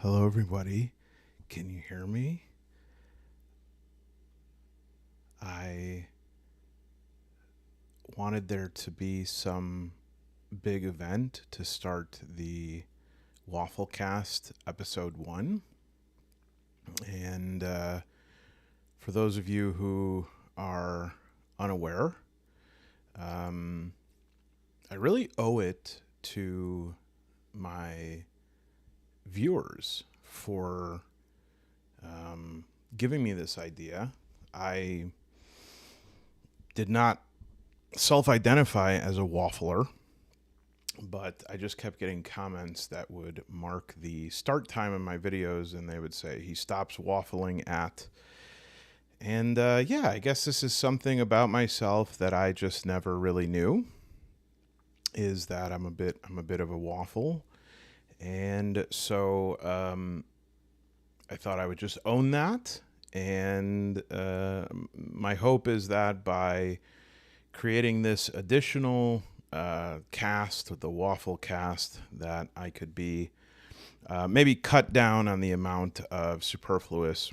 Hello, everybody. Can you hear me? I wanted there to be some big event to start the Waffle Cast episode 1. And for those of you who are unaware, I really owe it to my viewers for giving me this idea. I did not self-identify as a waffler, but I just kept getting comments that would mark the start time of my videos, and they would say he stops waffling at. And yeah, I guess this is something about myself that I just never really knew, is that I'm a bit of a waffle. And so I thought I would just own that. And my hope is that by creating this additional cast, the Waffle Cast, that I could be maybe cut down on the amount of superfluous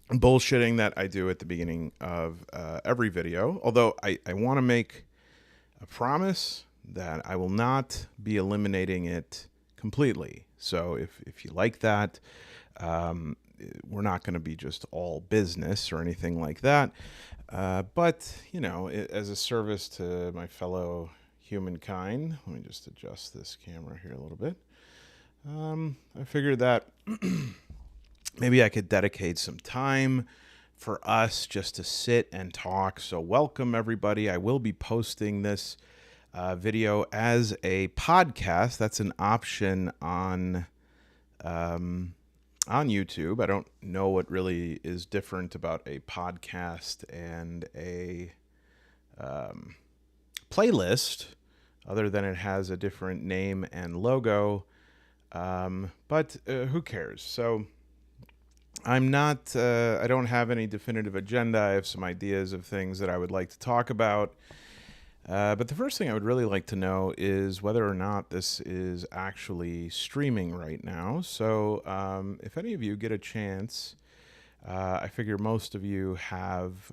bullshitting that I do at the beginning of every video. Although I want to make a promise that I will not be eliminating it completely. So if you like that, we're not going to be just all business or anything like that. But, you know, as a service to my fellow humankind, let me just adjust this camera here a little bit. I figured that maybe I could dedicate some time for us just to sit and talk. So welcome, everybody. I will be posting this video as a podcast. That's an option on YouTube. I don't know what really is different about a podcast and a playlist, other than it has a different name and logo. But who cares? So I'm not, I don't have any definitive agenda. I have some ideas of things that I would like to talk about. But the first thing I would really like to know is whether or not this is actually streaming right now. So if any of you get a chance, I figure most of you have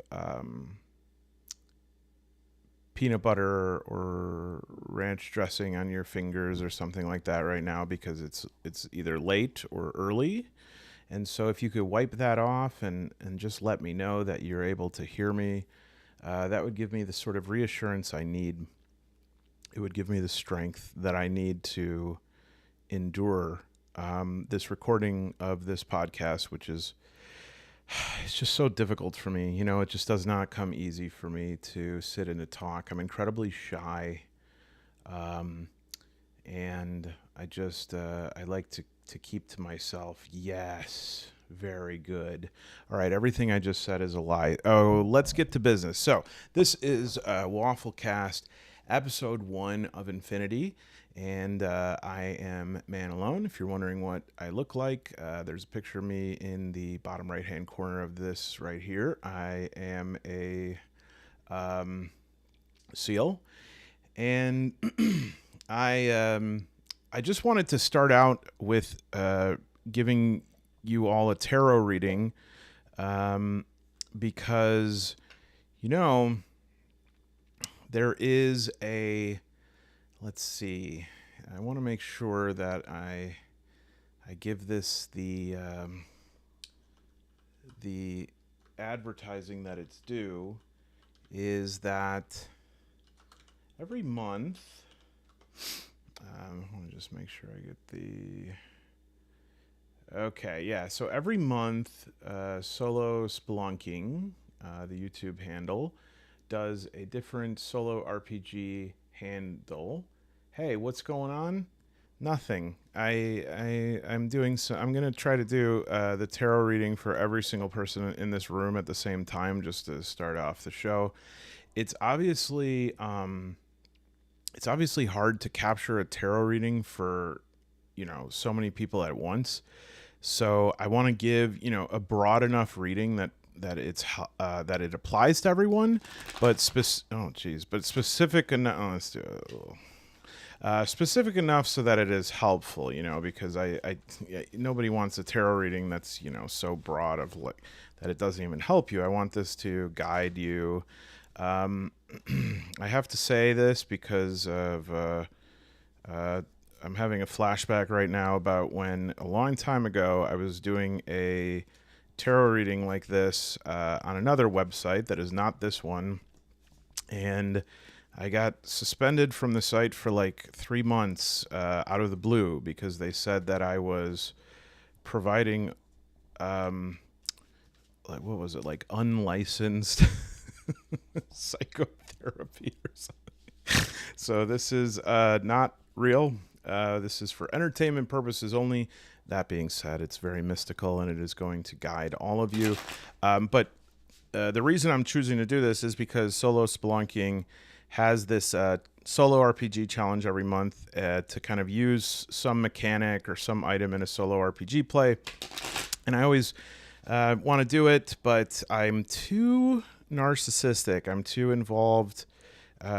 peanut butter or ranch dressing on your fingers or something like that right now, because it's either late or early. And so if you could wipe that off and just let me know that you're able to hear me, that would give me the sort of reassurance I need. It would give me the strength that I need to endure this recording of this podcast, which is, it's just so difficult for me. You know, it just does not come easy for me to sit and to talk. I'm incredibly shy. And I just, I like to keep to myself. Yes. Very good. All right, everything I just said is a lie. Oh, let's get to business. So this is Waffle Cast, episode 1 of Infinity, and I am man alone. If you're wondering what I look like, there's a picture of me in the bottom right-hand corner of this right here. I am a seal, and I just wanted to start out with giving you all a tarot reading, because, you know, there is a, let's see, I want to make sure that I give this the advertising that it's due, is that every month, I want to just make sure I get the... Okay, yeah. So every month, Solo Spelunking, the YouTube handle, does a different solo RPG handle. Hey, what's going on? Nothing. I'm doing so. I'm gonna try to do the tarot reading for every single person in this room at the same time, just to start off the show. It's obviously hard to capture a tarot reading for, you know, so many people at once. So I want to give, you know, a broad enough reading that it's that it applies to everyone, but specific enough. Oh, let's do it. specific enough so that it is helpful, because nobody wants a tarot reading that's, so broad of like that it doesn't even help you. I want this to guide you. I have to say this because of I'm having a flashback right now about when a long time ago I was doing a tarot reading like this on another website that is not this one, and I got suspended from the site for like 3 months out of the blue because they said that I was providing like, what was it, like unlicensed psychotherapy or something. So this is not real. This is for entertainment purposes only. That being said, it's very mystical and it is going to guide all of you. But the reason I'm choosing to do this is because Solo Spelunking has this solo RPG challenge every month to kind of use some mechanic or some item in a solo RPG play. And I always want to do it, but I'm too narcissistic. I'm too involved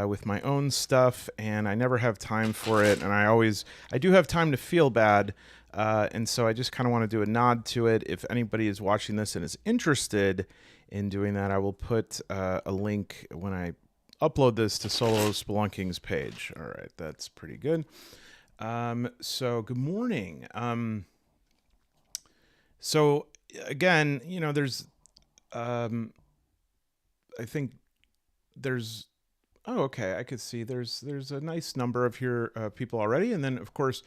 with my own stuff, and I never have time for it. And I do have time to feel bad. And so I just kind of want to do a nod to it. If anybody is watching this and is interested in doing that, I will put a link when I upload this to Solo Spelunking's page. All right, that's pretty good. So good morning. So again, there's, I think there's, oh, okay, I could see there's a nice number of people already. And then of course,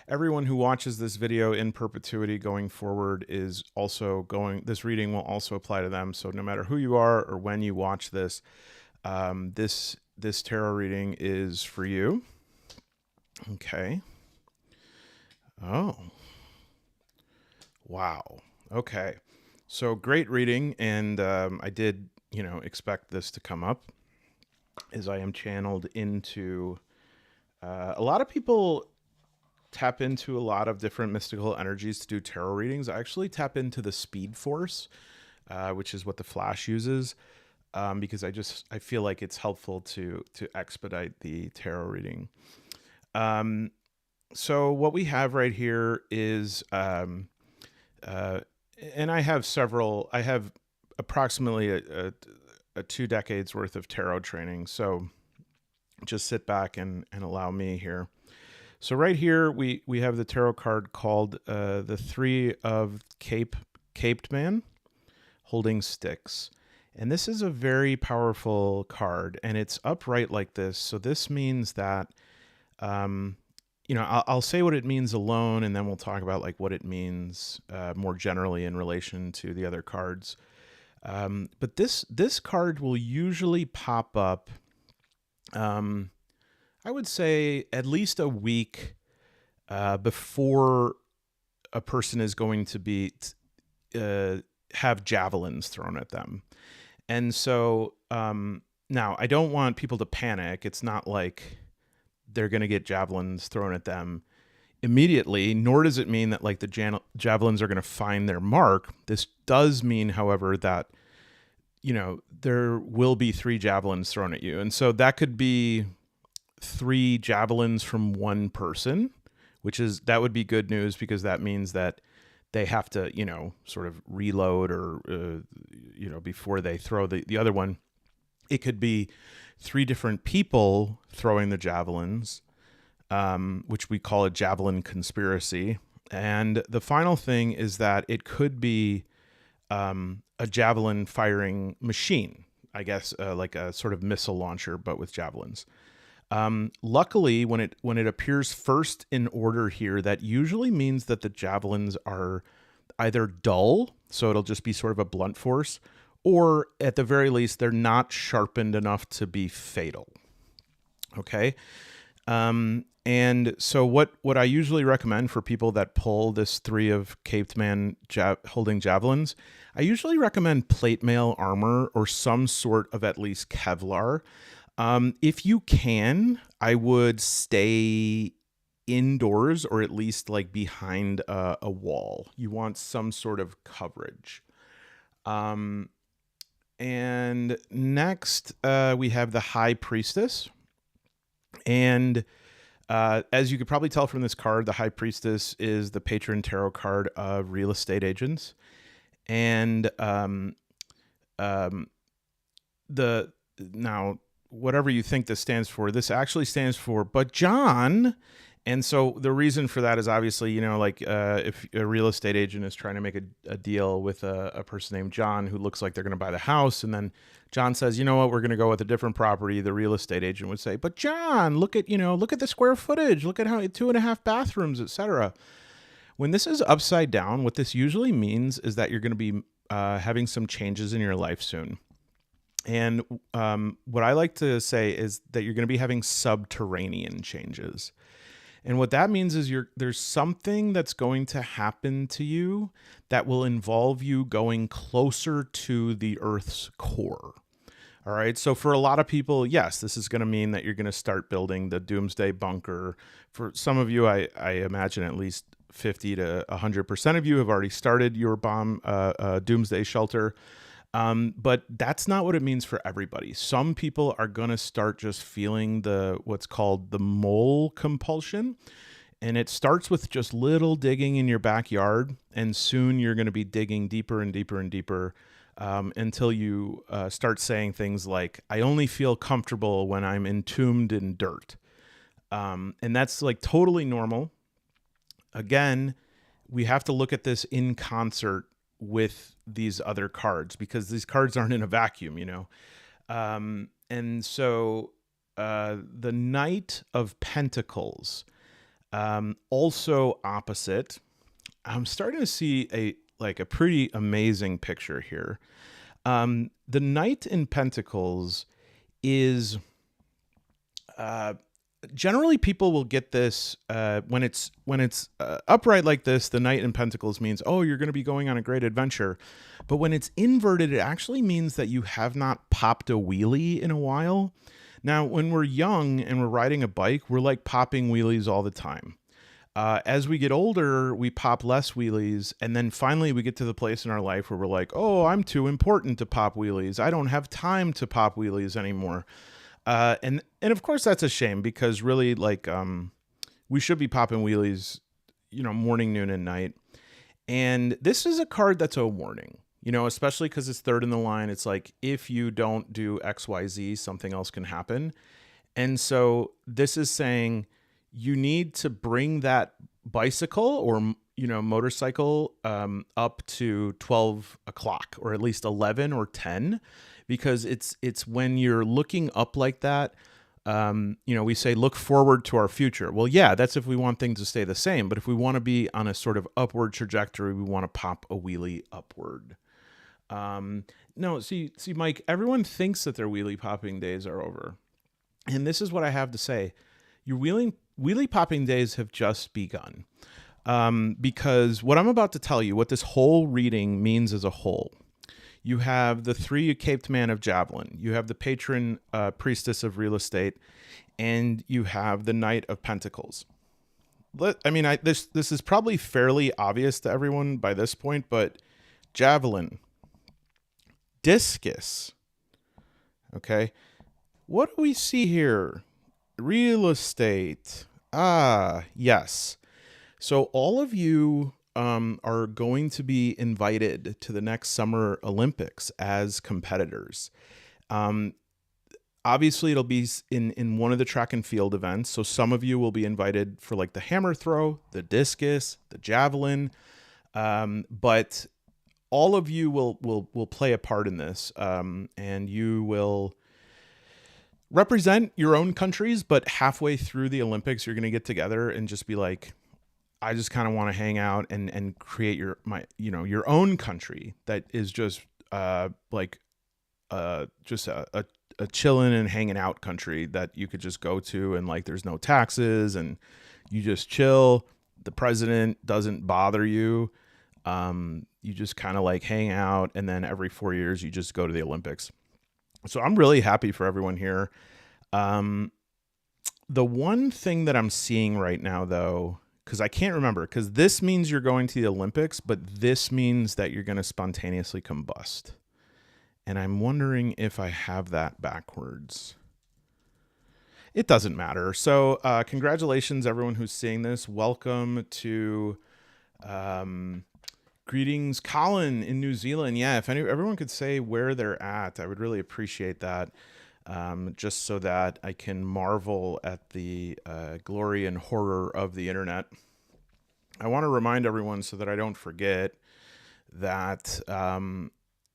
everyone who watches this video in perpetuity going forward is also this reading will also apply to them. So no matter who you are or when you watch this, this tarot reading is for you. Okay. Oh, wow. Okay. So great reading. And, I did, expect this to come up as I am channeled into, a lot of people tap into a lot of different mystical energies to do tarot readings. I actually tap into the Speed Force, which is what the Flash uses. Because I feel like it's helpful to expedite the tarot reading. So what we have right here is, and I have approximately a 2 decades worth of tarot training. So just sit back and allow me here. So right here, we have the tarot card called the Three of Caped Man, holding sticks. And this is a very powerful card, and it's upright like this. So this means that, I'll say what it means alone, and then we'll talk about like what it means more generally in relation to the other cards. But this card will usually pop up, I would say at least a week before a person is going to have javelins thrown at them. And so now I don't want people to panic. It's not like they're going to get javelins thrown at them immediately, nor does it mean that like the javelins are going to find their mark. This does mean, however, that, there will be 3 javelins thrown at you. And so that could be 3 javelins from one person, that would be good news because that means that they have to, sort of reload or, before they throw the other one. It could be 3 different people throwing the javelins, which we call a javelin conspiracy. And the final thing is that it could be a javelin firing machine, I guess, like a sort of missile launcher, but with javelins. Luckily, when it appears first in order here, that usually means that the javelins are either dull, so it'll just be sort of a blunt force, or at the very least, they're not sharpened enough to be fatal. Okay. And so what I usually recommend for people that pull this Three of Caped Man holding javelins, I usually recommend plate mail armor or some sort of at least Kevlar. If you can, I would stay indoors or at least like behind a wall. You want some sort of coverage. And next, we have the High Priestess. And As you could probably tell from this card, the High Priestess is the patron tarot card of real estate agents. And um, the now whatever you think this stands for, this actually stands for "but John." And so the reason for that is obviously, like if a real estate agent is trying to make a deal with a person named John who looks like they're going to buy the house, and then John says, you know what, we're going to go with a different property. The real estate agent would say, but John, look at the square footage, look at how 2.5 bathrooms, etc. When this is upside down, what this usually means is that you're going to be having some changes in your life soon. And what I like to say is that you're going to be having subterranean changes. And what that means is there's something that's going to happen to you that will involve you going closer to the Earth's core. All right. So for a lot of people, yes, this is going to mean that you're going to start building the doomsday bunker. For some of you, I imagine at least 50 to 100% of you have already started your bomb doomsday shelter. But that's not what it means for everybody. Some people are going to start just feeling what's called the mole compulsion. And it starts with just little digging in your backyard. And soon you're going to be digging deeper and deeper and deeper until you start saying things like, I only feel comfortable when I'm entombed in dirt. And that's like totally normal. Again, we have to look at this in concert with these other cards because these cards aren't in a vacuum, and so the Knight of Pentacles, also opposite. I'm starting to see a pretty amazing picture here. The Knight in Pentacles is generally people will get this when it's upright like this. The Knight in Pentacles means, oh, you're going to be going on a great adventure. But when it's inverted, it actually means that you have not popped a wheelie in a while. Now, when we're young and we're riding a bike, we're like popping wheelies all the time. As we get older, we pop less wheelies. And then finally we get to the place in our life where we're like, oh, I'm too important to pop wheelies. I don't have time to pop wheelies anymore. And of course that's a shame because really we should be popping wheelies, morning, noon, and night. And this is a card that's a warning, especially because it's third in the line. It's like, if you don't do XYZ, something else can happen. And so this is saying you need to bring that bicycle or, motorcycle up to 12 o'clock or at least 11 or 10. Because it's when you're looking up like that, we say, look forward to our future. Well, yeah, that's if we want things to stay the same. But if we want to be on a sort of upward trajectory, we want to pop a wheelie upward. No, see, Mike, everyone thinks that their wheelie popping days are over. And this is what I have to say. Your wheelie popping days have just begun. Because what I'm about to tell you, what this whole reading means as a whole, you have the 3 caped man of javelin. You have the patron priestess of real estate, and you have the Knight of Pentacles. This is probably fairly obvious to everyone by this point, but javelin, discus. Okay, what do we see here? Real estate. Ah, yes. So all of you are going to be invited to the next Summer Olympics as competitors. Obviously, it'll be in one of the track and field events. So some of you will be invited for like the hammer throw, the discus, the javelin. But all of you will play a part in this, and you will represent your own countries. But halfway through the Olympics, you're going to get together and just be like, I just kind of want to hang out and create your own country that is just just a chilling and hanging out country that you could just go to, and like there's no taxes and you just chill. The president doesn't bother you. You just kind of like hang out, and then every 4 years you just go to the Olympics. So I'm really happy for everyone here. The one thing that I'm seeing right now, though, because I can't remember, because this means you're going to the Olympics, but this means that you're going to spontaneously combust. And I'm wondering if I have that backwards. It doesn't matter. So, congratulations, everyone who's seeing this. Welcome to um, greetings, Colin in New Zealand. Yeah, if everyone could say where they're at, I would really appreciate that. Just so that I can marvel at the glory and horror of the internet. I want to remind everyone so that I don't forget that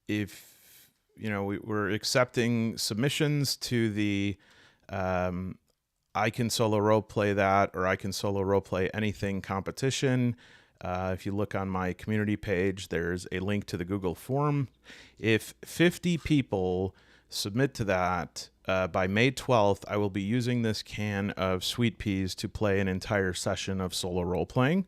if we're accepting submissions to the I can solo roleplay that, or I can solo roleplay anything competition. If you look on my community page, there's a link to the Google form. If 50 people submit to that by May 12th, I will be using this can of sweet peas to play an entire session of solo role playing.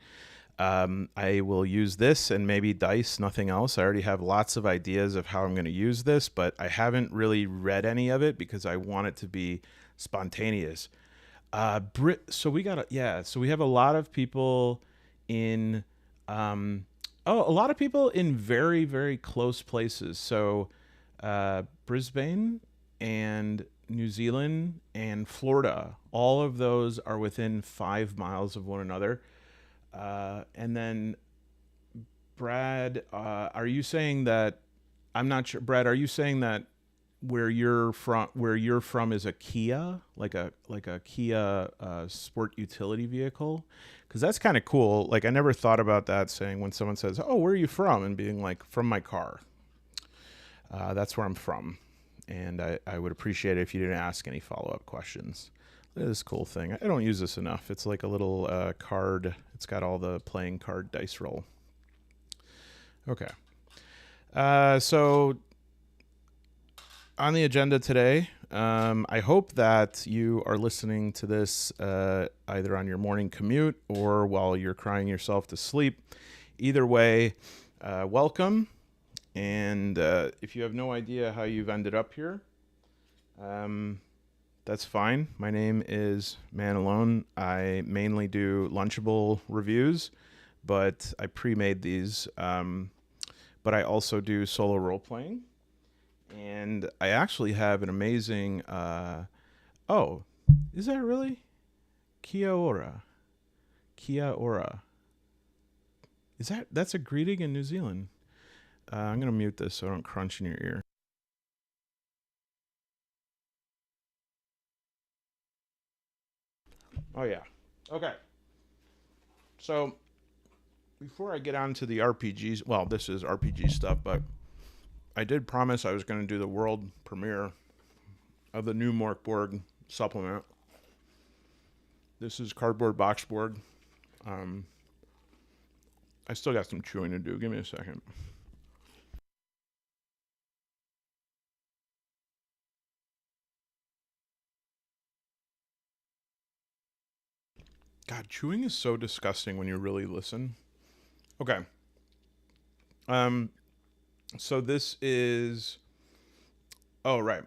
I will use this and maybe dice, nothing else. I already have lots of ideas of how I'm going to use this, but I haven't really read any of it because I want it to be spontaneous. So we got so we have a lot of people in a lot of people in very, very close places. So Brisbane and New Zealand and Florida, all of those are within 5 miles of one another. And then Brad, are you saying that I'm not sure, Brad, are you saying that where you're from is a Kia, like a Kia sport utility vehicle? Because that's kind of cool. Like, I never thought about that, saying when someone says, oh, where are you from, and being like, from my car. That's where I'm from. And I would appreciate it if you didn't ask any follow-up questions. Look at this cool thing. I don't use this enough. It's like a little card. It's got all the playing card dice roll. Okay. So on the agenda today, I hope that you are listening to this either on your morning commute or while you're crying yourself to sleep. Either way, welcome. And if you have no idea how you've ended up here, that's fine. My name is Man Alone. I mainly do Lunchable reviews, but I pre-made these. But I also do solo role-playing. And I actually have an amazing, oh, is that really? Kia ora. Kia ora. That's a greeting in New Zealand. I'm going to mute this so I don't crunch in your ear. Oh, yeah. Okay. So, before I get on to the RPGs, well, this is RPG stuff, but I did promise I was going to do the world premiere of the new Borg supplement. This is Cardboard Box Borg. I still got some chewing to do. Give me a second. God, chewing is so disgusting when you really listen. Okay. So this is... Oh, right.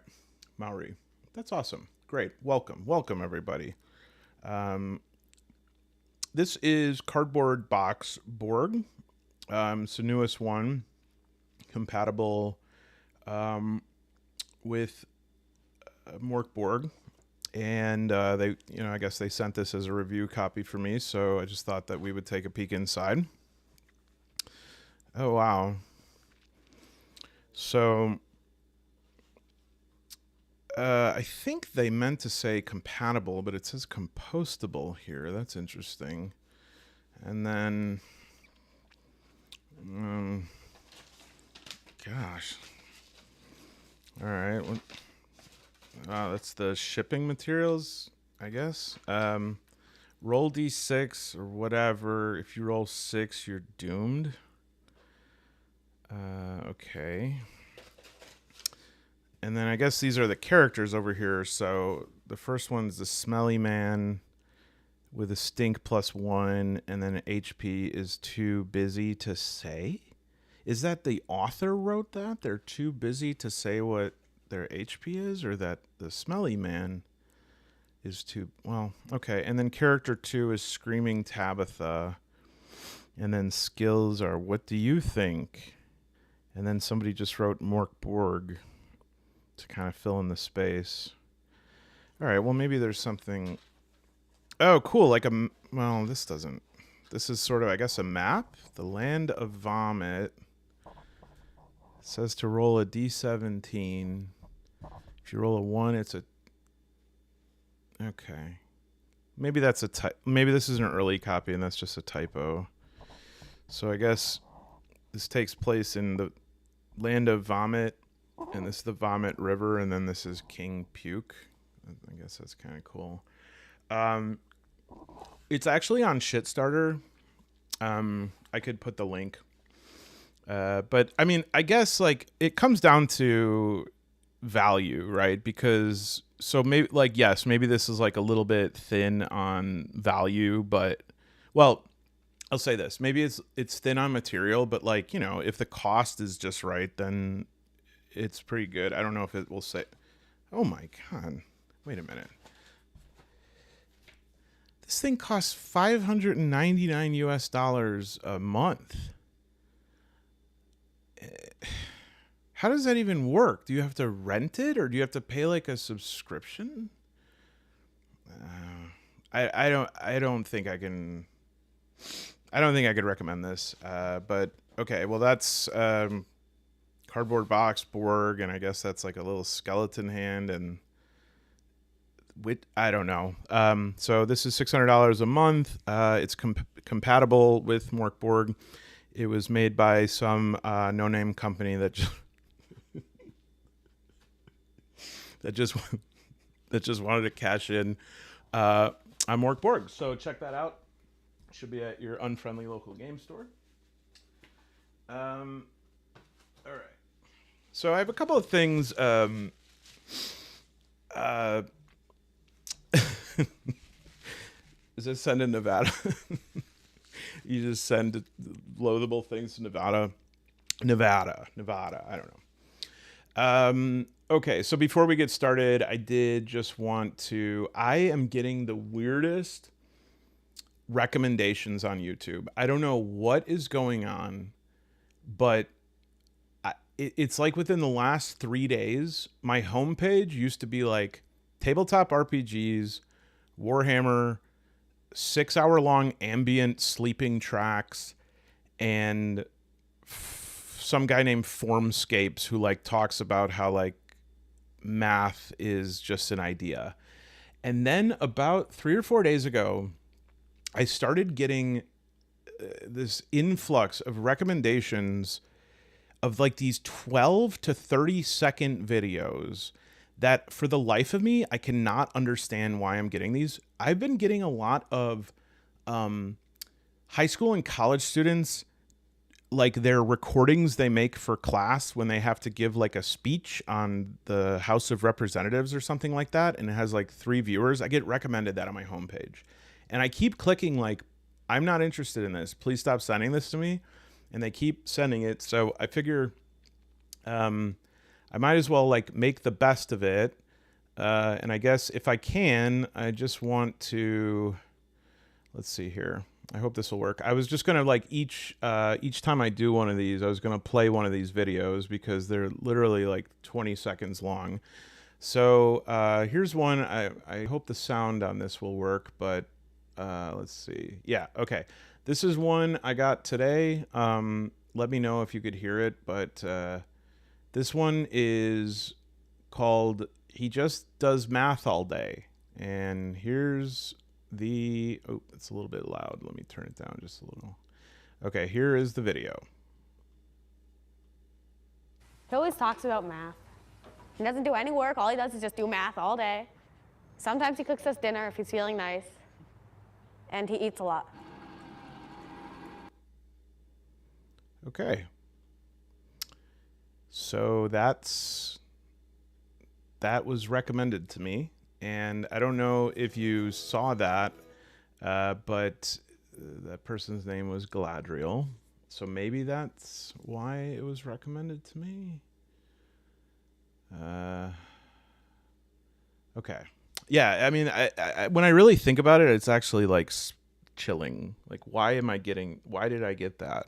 Maori. That's awesome. Great. Welcome, everybody. This is Cardboard Box Borg. It's the newest one. Compatible with Mork Borg. And they, I guess they sent this as a review copy for me, so I just thought that we would take a peek inside. Oh, wow. So, I think they meant to say compatible, but it says compostable here. That's interesting. And then, gosh. All right. Well, that's the shipping materials, I guess. Roll D6 or whatever. If you roll 6, you're doomed. Okay. And then I guess these are the characters over here. So the first one's the smelly man with a stink +1, and then HP is too busy to say. Is that the author wrote that? They're too busy to say what their HP is, or that the smelly man is too... Well, okay. And then character 2 is Screaming Tabitha. And then skills are, what do you think? And then somebody just wrote Mork Borg to kind of fill in the space. All right, well, maybe there's something. Oh, cool. Well, this doesn't. This is sort of, I guess, a map. The Land of Vomit. It says to roll a d17. If you roll a 1, it's a. Okay. Maybe that's a maybe this is an early copy and that's just a typo. So I guess this takes place in the Land of Vomit, and this is the Vomit River, and then this is King Puke. I guess that's kind of cool. It's actually on Shitstarter. I could put the link. But I mean, I guess like it comes down to value, right? Because so maybe like yes, maybe this is like a little bit thin on value, but well, I'll say this. Maybe it's thin on material, but like, you know, if the cost is just right, then it's pretty good. I don't know if it will say. Oh my god. Wait a minute. This thing costs $599 a month. How does that even work? Do you have to rent it, or do you have to pay like a subscription? I don't think I can. I don't think I could recommend this. But okay, well that's cardboard box Borg, and I guess that's like a little skeleton hand and. I don't know. So this is $600 a month. It's compatible with Mork Borg. It was made by some no-name company that just that just wanted to cash in on Mork Borg. So check that out. It should be at your unfriendly local game store. All right. So I have a couple of things. Is this send in Nevada? You just send loathable things to Nevada. I don't know. Okay, so before we get started, I did just want to. I am getting the weirdest recommendations on YouTube. I don't know what is going on, but it's like within the last 3 days, my homepage used to be like tabletop RPGs, Warhammer, 6-hour-long ambient sleeping tracks, and some guy named Formscapes who like talks about how like math is just an idea. And then about 3 or 4 days ago, I started getting this influx of recommendations of like these 12 to 30 second videos that for the life of me, I cannot understand why I'm getting these. I've been getting a lot of high school and college students, like their recordings they make for class when they have to give like a speech on the House of Representatives or something like that, and it has like 3 viewers. I get recommended that on my homepage. And I keep clicking like, I'm not interested in this. Please stop sending this to me. And they keep sending it. So I figure I might as well like make the best of it. And I guess if I can, I just want to, let's see here. I hope this will work. I was just going to like each time I do one of these, I was going to play one of these videos because they're literally like 20 seconds long. So here's one. I hope the sound on this will work, but let's see. Yeah. Okay. This is one I got today. Let me know if you could hear it, but this one is called He Just Does Math All Day. And here's the... Oh, it's a little bit loud. Let me turn it down just a little. Okay, here is the video. He always talks about math. He doesn't do any work. All he does is just do math all day. Sometimes he cooks us dinner if he's feeling nice. And he eats a lot. Okay. So that was recommended to me, and I don't know if you saw that, but that person's name was Galadriel, so maybe that's why it was recommended to me. Okay. Yeah, I mean, I when I really think about it, it's actually like chilling. Like, why did I get that?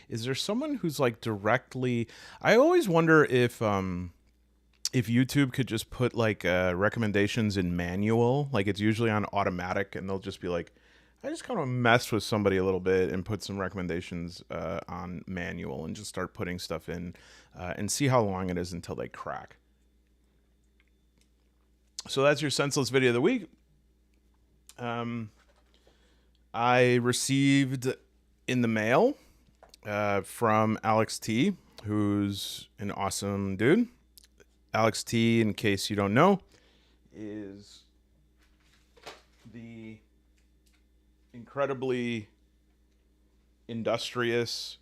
Is there someone who's like directly... I always wonder if if YouTube could just put like recommendations in manual, like it's usually on automatic, and they'll just be like, I just kind of mess with somebody a little bit and put some recommendations on manual and just start putting stuff in and see how long it is until they crack. So that's your senseless video of the week. I received in the mail from Alex T, who's an awesome dude. Alex T, in case you don't know, is the incredibly industrious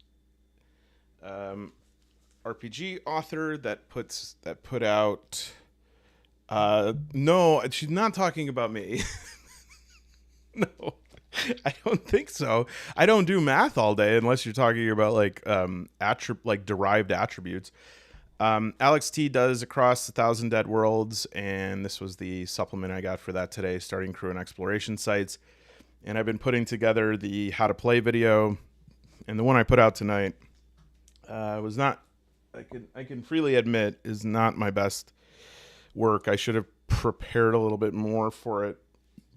RPG author that put out. No, she's not talking about me. No, I don't think so. I don't do math all day unless you're talking about like derived attributes. Alex T does Across 1,000 Dead Worlds, and this was the supplement I got for that today, starting crew and exploration sites. And I've been putting together the how to play video, and the one I put out tonight was not. I can freely admit is not my best work. I should have prepared a little bit more for it.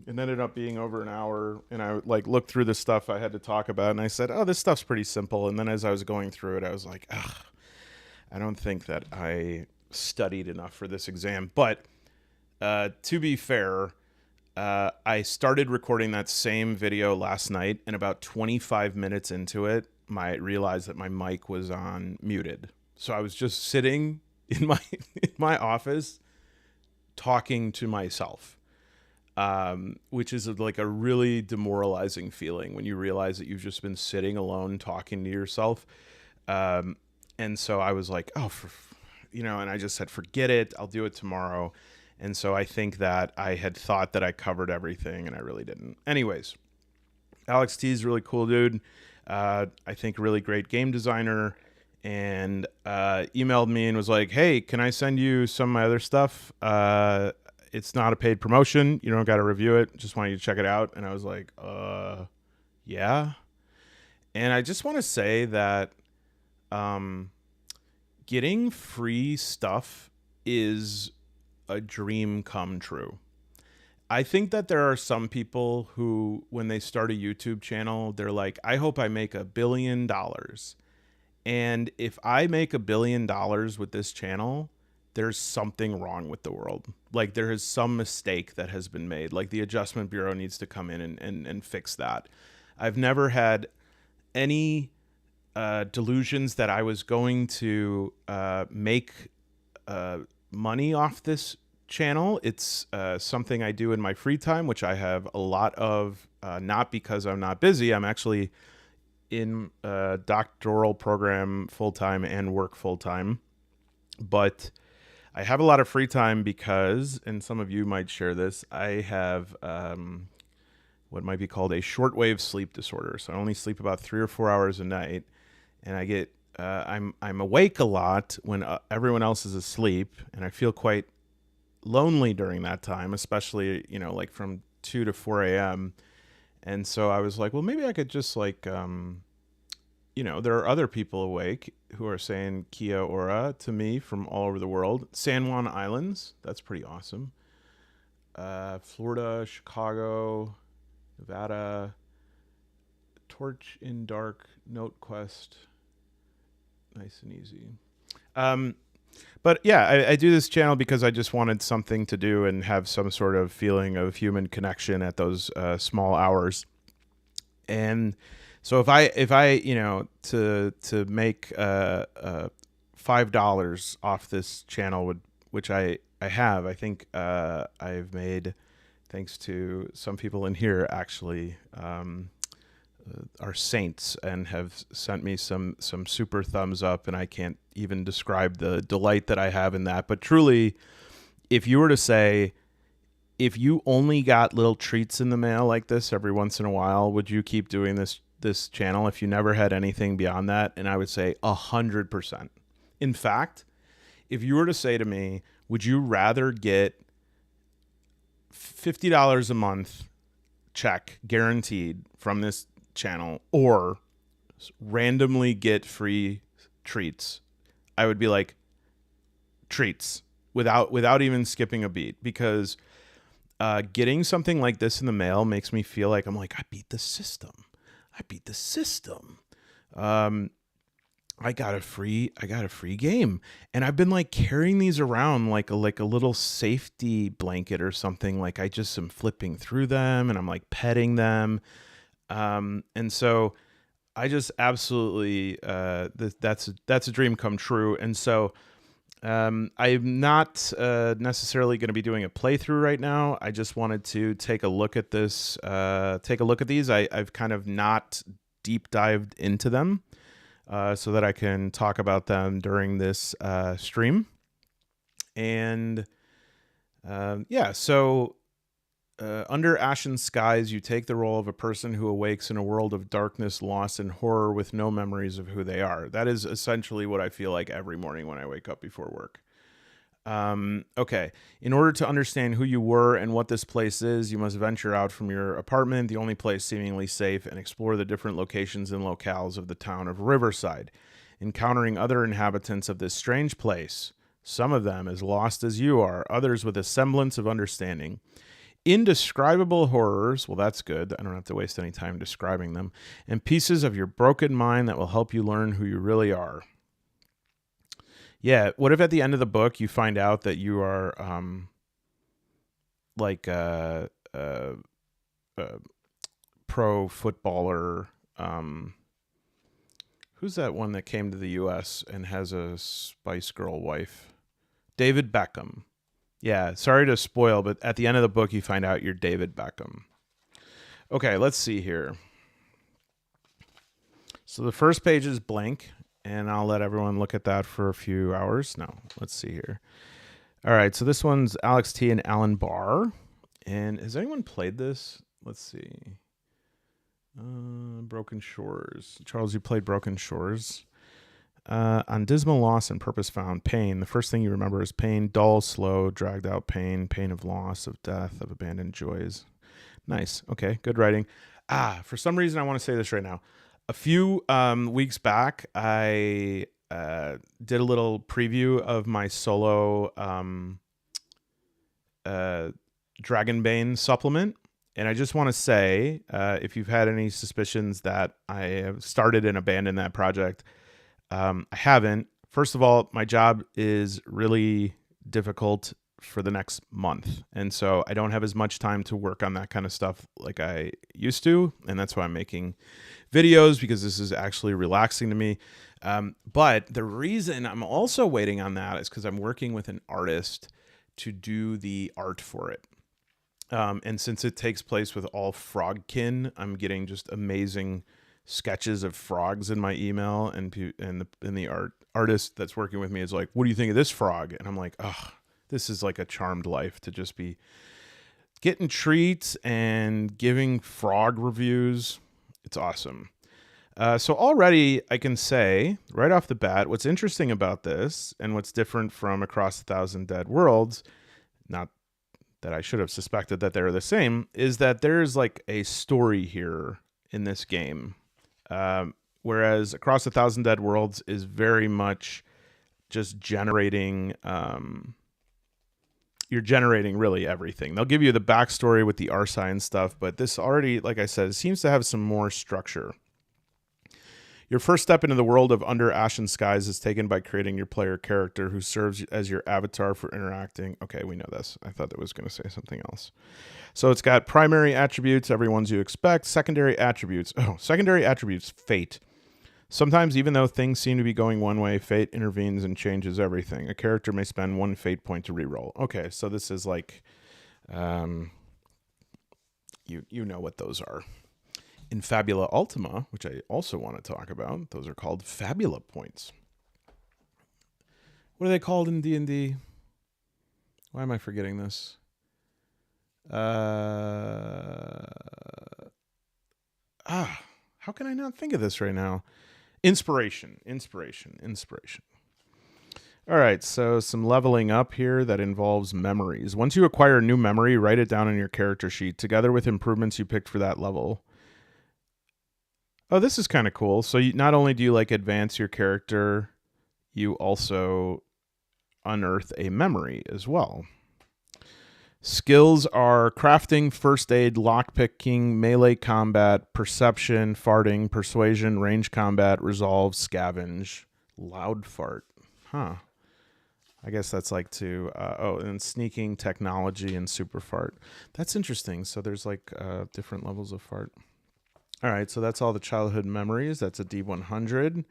It ended up being over an hour, and I like looked through the stuff I had to talk about, and I said, "Oh, this stuff's pretty simple." And then as I was going through it, I was like, "Ugh, I don't think that I studied enough for this exam." But to be fair, I started recording that same video last night, and about 25 minutes into it, I realized that my mic was on muted. So I was just sitting in my office talking to myself, which is like a really demoralizing feeling when you realize that you've just been sitting alone talking to yourself. And so I was like, oh, and I just said, forget it. I'll do it tomorrow. And so I think that I had thought that I covered everything, and I really didn't. Anyways, Alex T is a really cool dude. I think really great game designer, and emailed me and was like, hey, can I send you some of my other stuff? It's not a paid promotion. You don't got to review it. Just want you to check it out. And I was like, yeah. And I just want to say that getting free stuff is a dream come true. I think that there are some people who, when they start a YouTube channel, they're like, I hope I make $1 billion. And if I make $1 billion with this channel, there's something wrong with the world. Like there is some mistake that has been made. Like the Adjustment Bureau needs to come in and fix that. I've never had any delusions that I was going to make money off this channel. It's something I do in my free time, which I have a lot of, not because I'm not busy. I'm actually in a doctoral program full-time and work full-time. But I have a lot of free time because, and some of you might share this, I have what might be called a shortwave sleep disorder. So I only sleep about 3 or 4 hours a night, and I get I'm awake a lot when everyone else is asleep, and I feel quite lonely during that time, especially like from 2 to 4 a.m. And so I was like, well, maybe I could just like there are other people awake who are saying Kia ora to me from all over the world. San Juan Islands, that's pretty awesome. Florida, Chicago, Nevada, Torch in Dark, Note Quest, nice and easy. But yeah, I do this channel because I just wanted something to do and have some sort of feeling of human connection at those small hours. And so if I to make $5 off this channel which I have, I think I've made, thanks to some people in here actually, are saints and have sent me some super thumbs up, and I can't even describe the delight that I have in that. But truly, if you were to say, if you only got little treats in the mail like this every once in a while, would you keep doing this channel if you never had anything beyond that? And I would say 100%. In fact, if you were to say to me, would you rather get $50 a month check guaranteed from this channel or randomly get free treats? I would be like, treats. without even skipping a beat, because getting something like this in the mail makes me feel like I'm like, I beat the system. I beat the system. I got a free game, and I've been like carrying these around like a little safety blanket or something. Like I just am flipping through them and I'm like petting them. And so I just absolutely that's a dream come true. And so I'm not necessarily going to be doing a playthrough right now. I just wanted to take a look at this, take a look at these. I've kind of not deep dived into them, so that I can talk about them during this stream. And yeah, so under Ashen Skies, you take the role of a person who awakes in a world of darkness, loss, and horror with no memories of who they are. That is essentially what I feel like every morning when I wake up before work. Okay. In order to understand who you were and what this place is, you must venture out from your apartment, the only place seemingly safe, and explore the different locations and locales of the town of Riverside, encountering other inhabitants of this strange place, some of them as lost as you are, others with a semblance of understanding. Indescribable horrors, well, that's good. I don't have to waste any time describing them, and pieces of your broken mind that will help you learn who you really are. Yeah, what if at the end of the book you find out that you are like a pro footballer? Who's that one that came to the U.S. and has a Spice Girl wife? David Beckham. Yeah, sorry to spoil, but at the end of the book you find out you're David Beckham. Okay, let's see here. So the first page is blank, and I'll let everyone look at that for a few hours. No, let's see here. All right, so this one's Alex T. and Alan Barr. And has anyone played this? Let's see. Broken Shores. Charles, you played Broken Shores. On dismal loss and purpose found, pain. The first thing you remember is pain, dull, slow, dragged out pain, pain of loss, of death, of abandoned joys. Nice. Okay, good writing. For some reason, I want to say this right now. A few weeks back, I did a little preview of my solo Dragonbane supplement. And I just want to say, if you've had any suspicions that I have started and abandoned that project, I haven't. First of all, my job is really difficult for the next month. And so I don't have as much time to work on that kind of stuff like I used to. And that's why I'm making videos, because this is actually relaxing to me. But the reason I'm also waiting on that is because I'm working with an artist to do the art for it. And since it takes place with all frogkin, I'm getting just amazing sketches of frogs in my email, and the artist that's working with me is like, "What do you think of this frog?" And I'm like, "Oh, this is like a charmed life to just be getting treats and giving frog reviews. It's awesome." So already I can say right off the bat, what's interesting about this and what's different from Across a Thousand Dead Worlds, not that I should have suspected that they're the same, is that there's like a story here in this game. Whereas Across a Thousand Dead Worlds is very much just generating, you're generating really everything. They'll give you the backstory with the Arsi and stuff, but this already, like I said, it seems to have some more structure. Your first step into the world of Under Ashen Skies is taken by creating your player character, who serves as your avatar for interacting. Okay, we know this. I thought it was going to say something else. So it's got primary attributes, every ones you expect. Secondary attributes. Secondary attributes, fate. Sometimes, even though things seem to be going one way, fate intervenes and changes everything. A character may spend one fate point to reroll. Okay, so this is like, you know what those are. In Fabula Ultima, which I also want to talk about, those are called Fabula points. What are they called in D&D? Why am I forgetting this? How can I not think of this right now? Inspiration. All right, so some leveling up here that involves memories. Once you acquire a new memory, write it down in your character sheet, together with improvements you picked for that level. Oh, this is kind of cool. So not only do you like advance your character, you also unearth a memory as well. Skills are crafting, first aid, lockpicking, melee combat, perception, farting, persuasion, range combat, resolve, scavenge, loud fart. Huh. I guess that's like and sneaking, technology, and super fart. That's interesting. So there's like different levels of fart. All right, so that's all the childhood memories. That's a D100.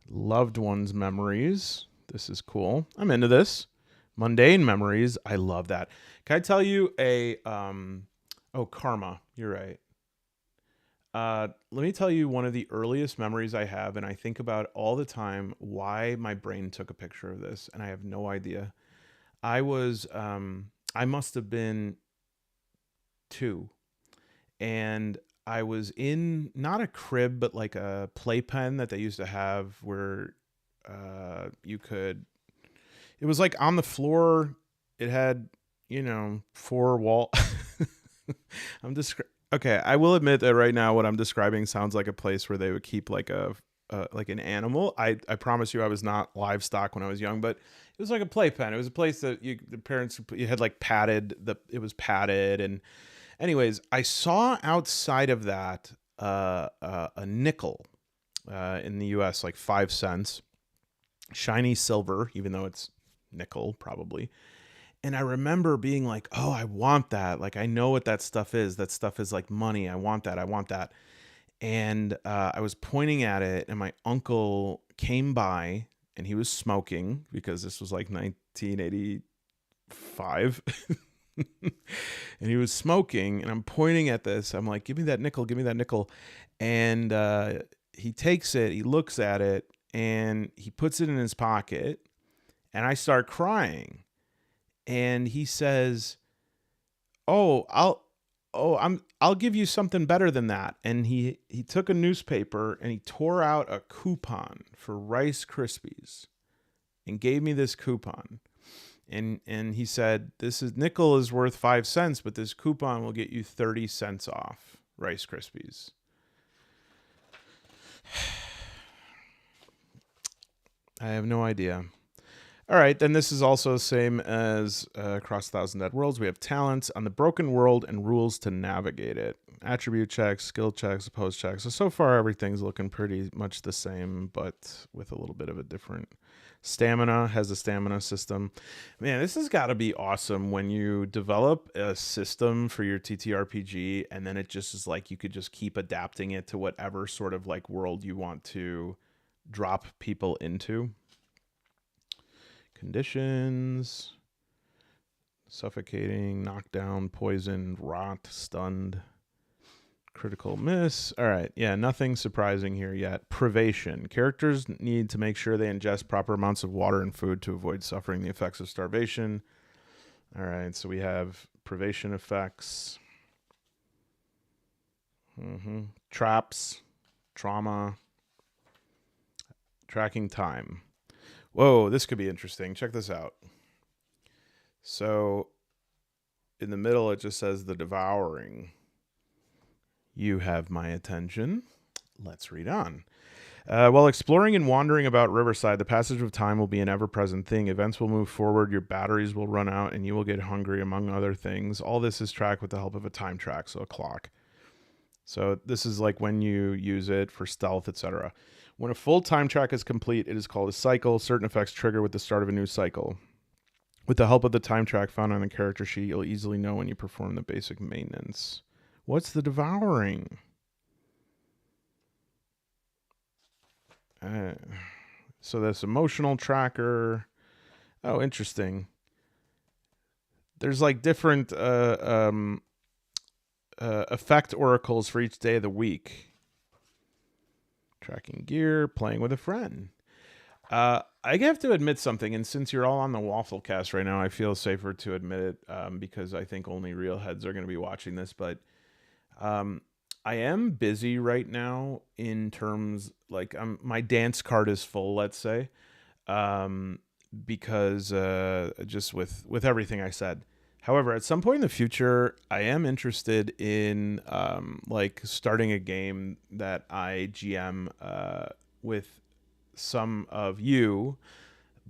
Loved ones memories. This is cool. I'm into this. Mundane memories. I love that. Can I tell you karma. You're right. Let me tell you one of the earliest memories I have, and I think about all the time why my brain took a picture of this, and I have no idea. I must have been 2, and I was in not a crib, but like a playpen that they used to have where you could. It was like on the floor. It had, 4 wall. Okay. I will admit that right now, what I'm describing sounds like a place where they would keep like like an animal. I promise you, I was not livestock when I was young, but it was like a playpen. It was a place that the parents, you had like it was padded. And anyways, I saw outside of that a nickel in the US, like 5 cents, shiny silver, even though it's nickel probably. And I remember being like, oh, I want that. Like, I know what that stuff is. That stuff is like money. I want that. I want that. And I was pointing at it, and my uncle came by, and he was smoking because this was like 1985. And he was smoking, and I'm pointing at this. I'm like, give me that nickel. Give me that nickel. And he takes it. He looks at it, and he puts it in his pocket. And I start crying. And he says, I'll give you something better than that." And he took a newspaper and he tore out a coupon for Rice Krispies and gave me this coupon. And he said, nickel is worth 5 cents, but this coupon will get you 30 cents off Rice Krispies. I have no idea. All right, then this is also the same as Across 1,000 Dead Worlds. We have talents on the broken world and rules to navigate it. Attribute checks, skill checks, opposed checks. So far, everything's looking pretty much the same, but with a little bit of a different. Stamina has a stamina system. Man, this has got to be awesome when you develop a system for your TTRPG, and then it just is like you could just keep adapting it to whatever sort of like world you want to drop people into. Conditions: suffocating, knockdown, poisoned, rot, stunned, critical miss. All right. Yeah, nothing surprising here yet. Privation: characters need to make sure they ingest proper amounts of water and food to avoid suffering the effects of starvation. All right. So we have privation effects. Traps, trauma, tracking time. Whoa, this could be interesting. Check this out. So in the middle, it just says the devouring. You have my attention. Let's read on. While exploring and wandering about Riverside, the passage of time will be an ever-present thing. Events will move forward, your batteries will run out, and you will get hungry, among other things. All this is tracked with the help of a time track, so a clock. So this is like when you use it for stealth, etc. When a full time track is complete, it is called a cycle. Certain effects trigger with the start of a new cycle. With the help of the time track found on the character sheet, you'll easily know when you perform the basic maintenance. What's the devouring? So this emotional tracker. Oh, interesting. There's like different effect oracles for each day of the week. Tracking gear, playing with a friend. I have to admit something, and since you're all on the Waffle Cast right now, I feel safer to admit it because I think only real heads are going to be watching this. But I am busy right now in terms like my dance card is full, let's say, because just with everything I said. However, at some point in the future, I am interested in like starting a game that I GM with some of you,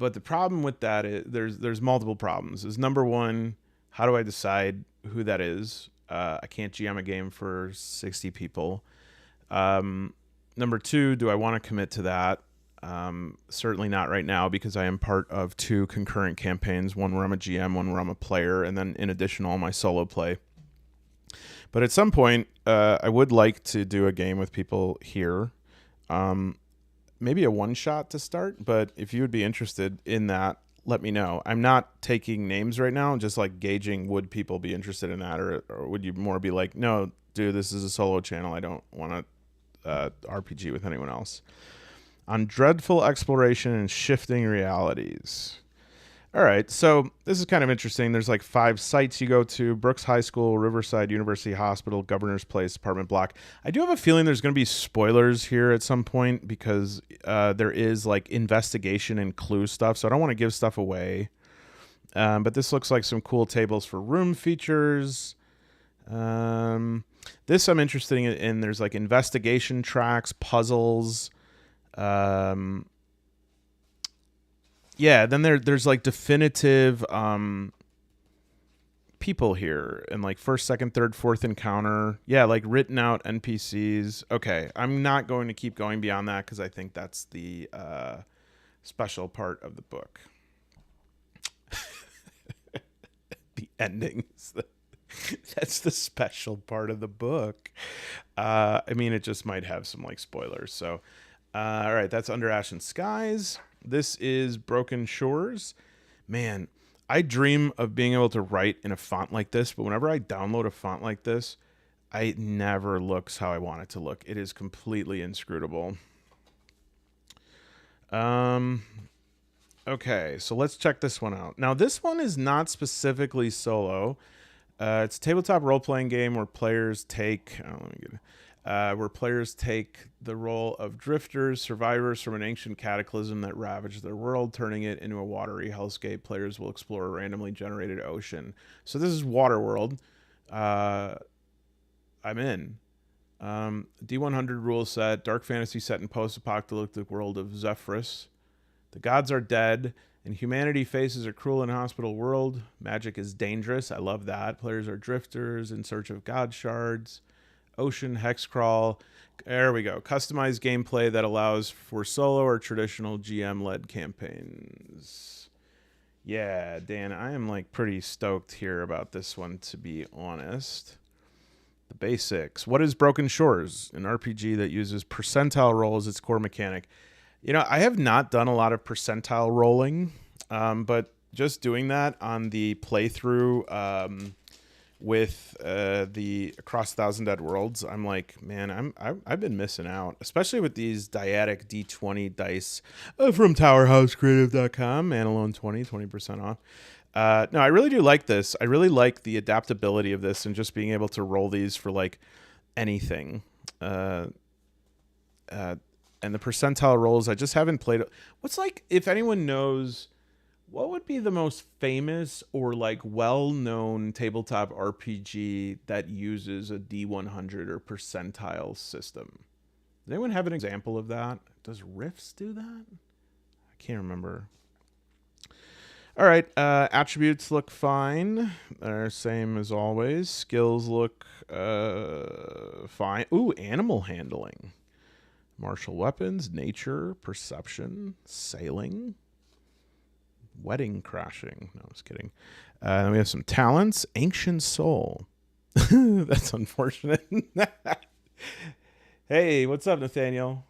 But the problem with that is there's multiple problems. Is number one, how do I decide who that is? I can't GM a game for 60 people. Number two, do I want to commit to that? Certainly not right now, because I am part of 2 concurrent campaigns, one where I'm a GM, one where I'm a player, and then in addition, all my solo play. But at some point, I would like to do a game with people here. Maybe a one-shot to start, but if you would be interested in that, let me know. I'm not taking names right now, just like gauging, would people be interested in that, or would you more be like, no, dude, this is a solo channel. I don't want to RPG with anyone else. On dreadful exploration and shifting realities. All right, so this is kind of interesting. There's like 5 sites you go to: Brooks High School, Riverside University Hospital, Governor's Place, Apartment Block. I do have a feeling there's going to be spoilers here at some point, because there is like investigation and clue stuff, so I don't want to give stuff away. But this looks like some cool tables for room features. This I'm interested in. There's like investigation tracks, puzzles. Yeah, then there's like definitive people here, and like first, second, third, fourth encounter. Yeah, like written out NPCs. Okay, I'm not going to keep going beyond that, because I think that's the special part of the book. The endings. That's the special part of the book. I mean, it just might have some like spoilers. So, all right, that's Under Ashen Skies. This is Broken Shores. Man, I dream of being able to write in a font like this, but whenever I download a font like this, it never looks how I want it to look. It is completely inscrutable. Okay, so let's check this one out. Now, this one is not specifically solo. It's a tabletop role-playing game where players take... where players take the role of drifters, survivors from an ancient cataclysm that ravaged their world, turning it into a watery hellscape. Players will explore a randomly generated ocean. So this is Waterworld. I'm in. D100 rule set, dark fantasy set in post-apocalyptic world of Zephyrus. The gods are dead, and humanity faces a cruel and hospitable world. Magic is dangerous. I love that. Players are drifters in search of god shards. Ocean hex crawl. There we go. Customized gameplay that allows for solo or traditional GM-led campaigns. Yeah, Dan, I am like pretty stoked here about this one, to be honest. The basics. What is Broken Shores? An RPG that uses percentile roll as its core mechanic. You know, I have not done a lot of percentile rolling, but just doing that on the playthrough with the Across 1,000 Dead Worlds, I'm like, man, I've been missing out, especially with these dyadic D20 dice from TowerHouseCreative.com. Manalone 20% off. No, I really do like this. I really like the adaptability of this and just being able to roll these for like anything. And the percentile rolls, I just haven't played. What's like, if anyone knows, what would be the most famous or like well-known tabletop RPG that uses a D100 or percentile system? Does anyone have an example of that? Does Rifts do that? I can't remember. All right, attributes look fine. They're same as always. Skills look fine. Ooh, animal handling. Martial weapons, nature, perception, sailing, wedding crashing. No, I was kidding. Then we have some talents. Ancient soul. That's unfortunate. Hey, what's up, Nathaniel?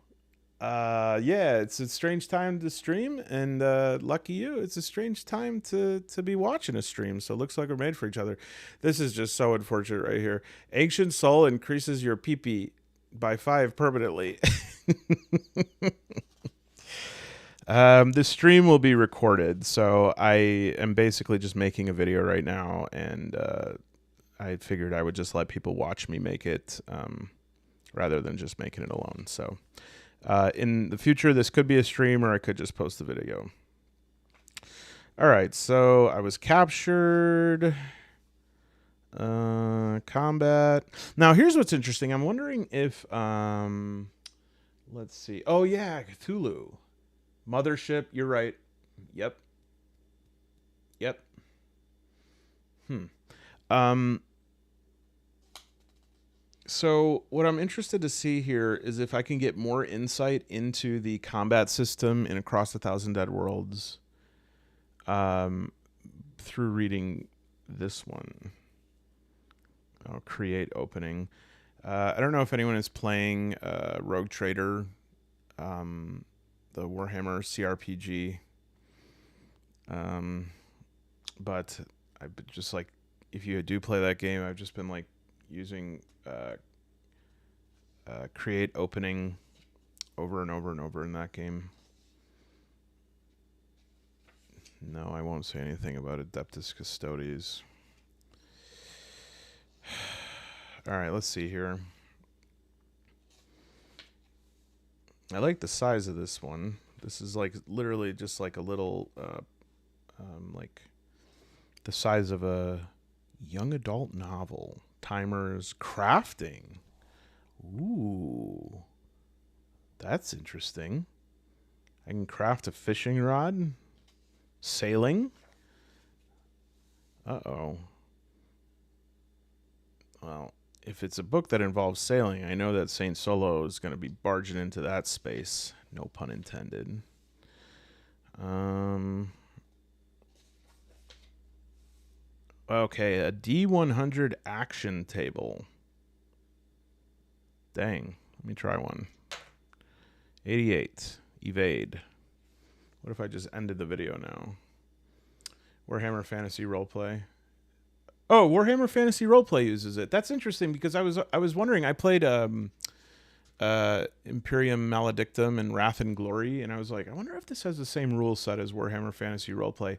Yeah, it's a strange time to stream, and lucky you, it's a strange time to be watching a stream, so it looks like we're made for each other. This is just so unfortunate right here. Ancient soul increases your PP by 5 permanently. The stream will be recorded, so I am basically just making a video right now, and I figured I would just let people watch me make it rather than just making it alone. So in the future, this could be a stream, or I could just post the video. All right, so I was captured. Combat. Now, here's what's interesting. I'm wondering if, let's see. Oh, yeah, Cthulhu. Mothership, you're right. Yep. Yep. Um, so what I'm interested to see here is if I can get more insight into the combat system in Across a Thousand Dead Worlds through reading this one. I'll create opening. I don't know if anyone is playing Rogue Trader, the Warhammer CRPG. But I've been just like, if you do play that game, I've just been like using create opening over and over and over in that game. No, I won't say anything about Adeptus Custodes. All right, let's see here. I like the size of this one. This is like literally just like a little, like the size of a young adult novel. Timers, crafting. Ooh, that's interesting. I can craft a fishing rod. Sailing. Uh-oh. Well, if it's a book that involves sailing, I know that Saint Solo is going to be barging into that space. No pun intended. Okay, a D100 action table. Dang. Let me try one. 88. Evade. What if I just ended the video now? Warhammer Fantasy Roleplay. Oh, Warhammer Fantasy Roleplay uses it. That's interesting because I was wondering. I played Imperium Maledictum and Wrath and Glory, and I was like, I wonder if this has the same rule set as Warhammer Fantasy Roleplay.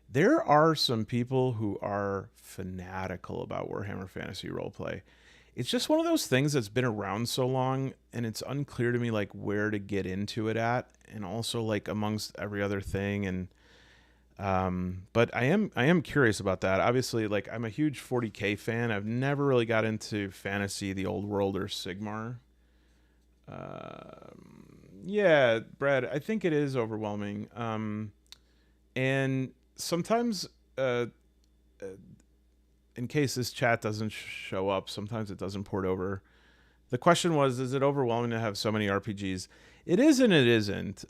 There are some people who are fanatical about Warhammer Fantasy Roleplay. It's just one of those things that's been around so long, and it's unclear to me like where to get into it at, and also like amongst every other thing. And but I am curious about that. Obviously, like I'm a huge 40K fan. I've never really got into fantasy, the old world, or Sigmar. Yeah, Brad, I think it is overwhelming. And sometimes, in case this chat doesn't show up, sometimes it doesn't port over. The question was, is it overwhelming to have so many RPGs? It is and it isn't.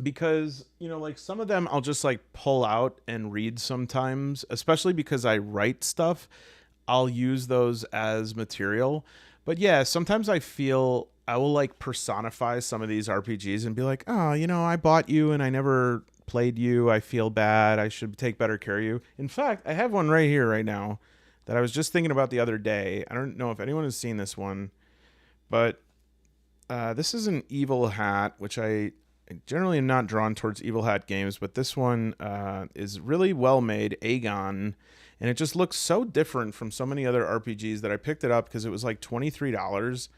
Because, you know, like some of them I'll just like pull out and read sometimes, especially because I write stuff. I'll use those as material. But yeah, sometimes I feel I will like personify some of these RPGs and be like, oh, you know, I bought you and I never played you. I feel bad. I should take better care of you. In fact, I have one right here, right now, that I was just thinking about the other day. I don't know if anyone has seen this one, but this is an Evil Hat, which I generally am not drawn towards Evil Hat games, but this one is really well made, Aegon, and it just looks so different from so many other RPGs that I picked it up because it was like $23.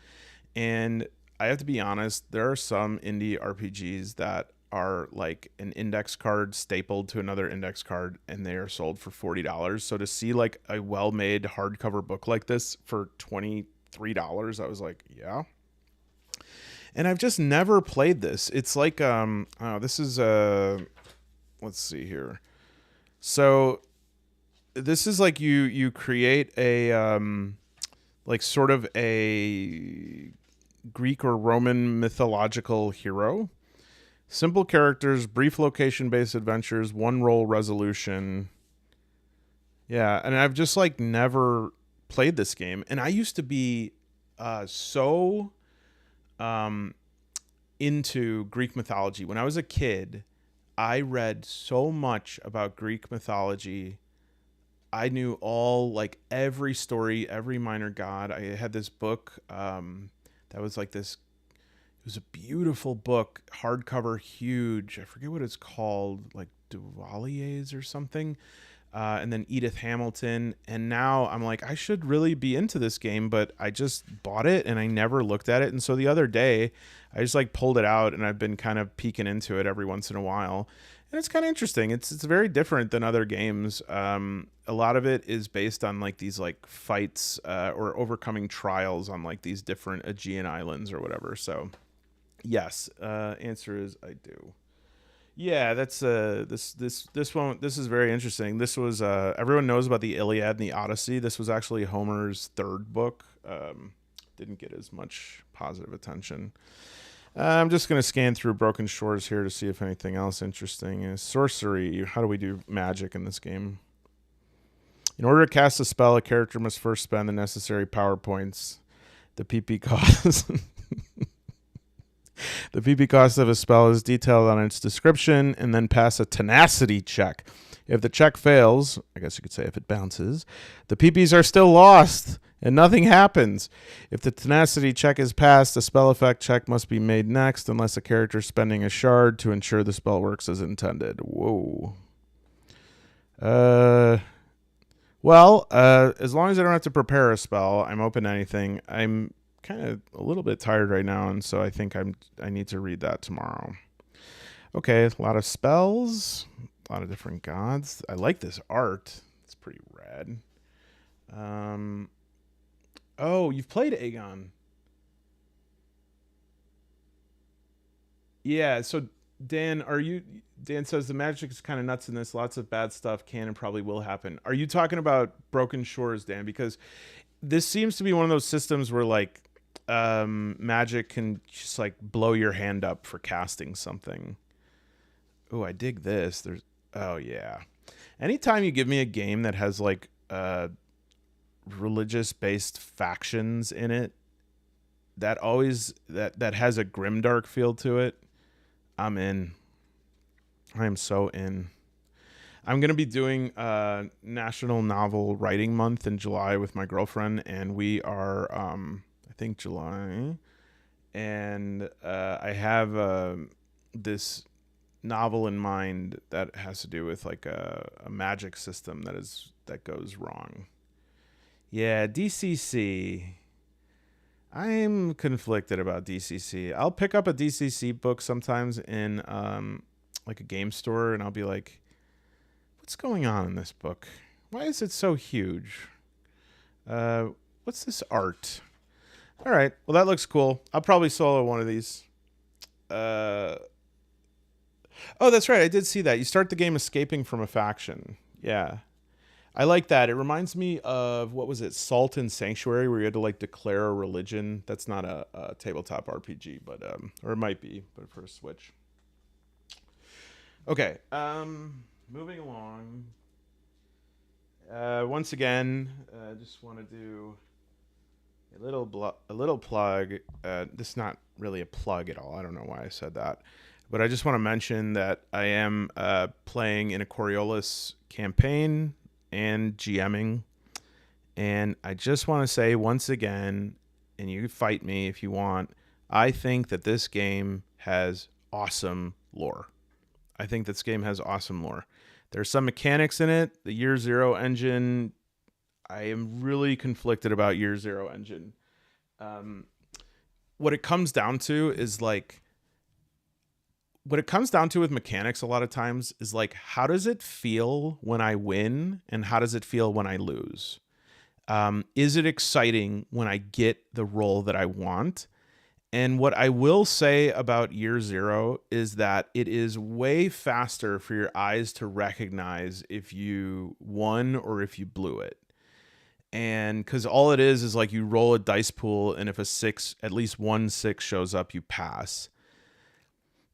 And I have to be honest, there are some indie RPGs that are like an index card stapled to another index card and they are sold for $40. So to see like a well-made hardcover book like this for $23, I was like, yeah. And I've just never played this. It's like this is let's see here. So this is like you create a like sort of a Greek or Roman mythological hero. Simple characters, brief location-based adventures, one role resolution. Yeah, and I've just like never played this game. And I used to be so into Greek mythology. When I was a kid, I read so much about Greek mythology. I knew all, like, every story, every minor god. I had this book that was like this. It was a beautiful book, hardcover, huge. I forget what it's called, like Duvaliers or something. And then Edith Hamilton. And now I'm like, I should really be into this game, but I just bought it and I never looked at it. And so the other day, I just like pulled it out and I've been kind of peeking into it every once in a while. And it's kind of interesting. It's very different than other games. A lot of it is based on like these like fights or overcoming trials on like these different Aegean islands or whatever. So yes, answer is I do. Yeah, that's this one. This is very interesting. This was everyone knows about the Iliad and the Odyssey. This was actually Homer's third book. Didn't get as much positive attention. I'm just gonna scan through Broken Shores here to see if anything else interesting is sorcery. How do we do magic in this game? In order to cast a spell, a character must first spend the necessary power points. The PP cost. The PP cost of a spell is detailed on its description, and then pass a tenacity check. If the check fails, I guess you could say if it bounces, the PPs are still lost and nothing happens. If the tenacity check is passed, a spell effect check must be made next unless a character is spending a shard to ensure the spell works as intended. Whoa. As long as I don't have to prepare a spell, I'm open to anything. I'm kind of a little bit tired right now, and so I think I need to read that tomorrow. Okay, a lot of spells, a lot of different gods. I like this art. It's pretty rad. Oh, you've played Aegon. Yeah, so Dan says the magic is kind of nuts in this. Lots of bad stuff can and probably will happen. Are you talking about Broken Shores, Dan? Because this seems to be one of those systems where like magic can just like blow your hand up for casting something. Oh, I dig this. Oh yeah. Anytime you give me a game that has like religious based factions in it, that has a grimdark feel to it, I'm in. I am so in. I'm going to be doing National Novel Writing Month in July with my girlfriend, and we are, I think, July. And I have this novel in mind that has to do with like a magic system that goes wrong. Yeah, DCC. I'm conflicted about DCC. I'll pick up a DCC book sometimes in like a game store, and I'll be like, what's going on in this book? Why is it so huge? What's this art? All right. Well, that looks cool. I'll probably solo one of these. Oh, that's right. I did see that. You start the game escaping from a faction. Yeah. I like that. It reminds me of, what was it, Salt and Sanctuary, where you had to like declare a religion. That's not a tabletop RPG, but or it might be, but for a Switch. Okay. Moving along. Once again, just want to do a little plug. This is not really a plug at all. I don't know why I said that, but I just want to mention that I am playing in a Coriolis campaign and GMing, and I just want to say once again, and you fight me if you want, I think that this game has awesome lore. I think this game has awesome lore. There's some mechanics in it. The Year Zero engine, I am really conflicted about Year Zero engine. What it comes down to is like, what it comes down to with mechanics a lot of times is like, how does it feel when I win and how does it feel when I lose? Is it exciting when I get the role that I want? And what I will say about Year Zero is that it is way faster for your eyes to recognize if you won or if you blew it. And because all it is like you roll a dice pool, and if a six, at least 1 6 shows up, you pass.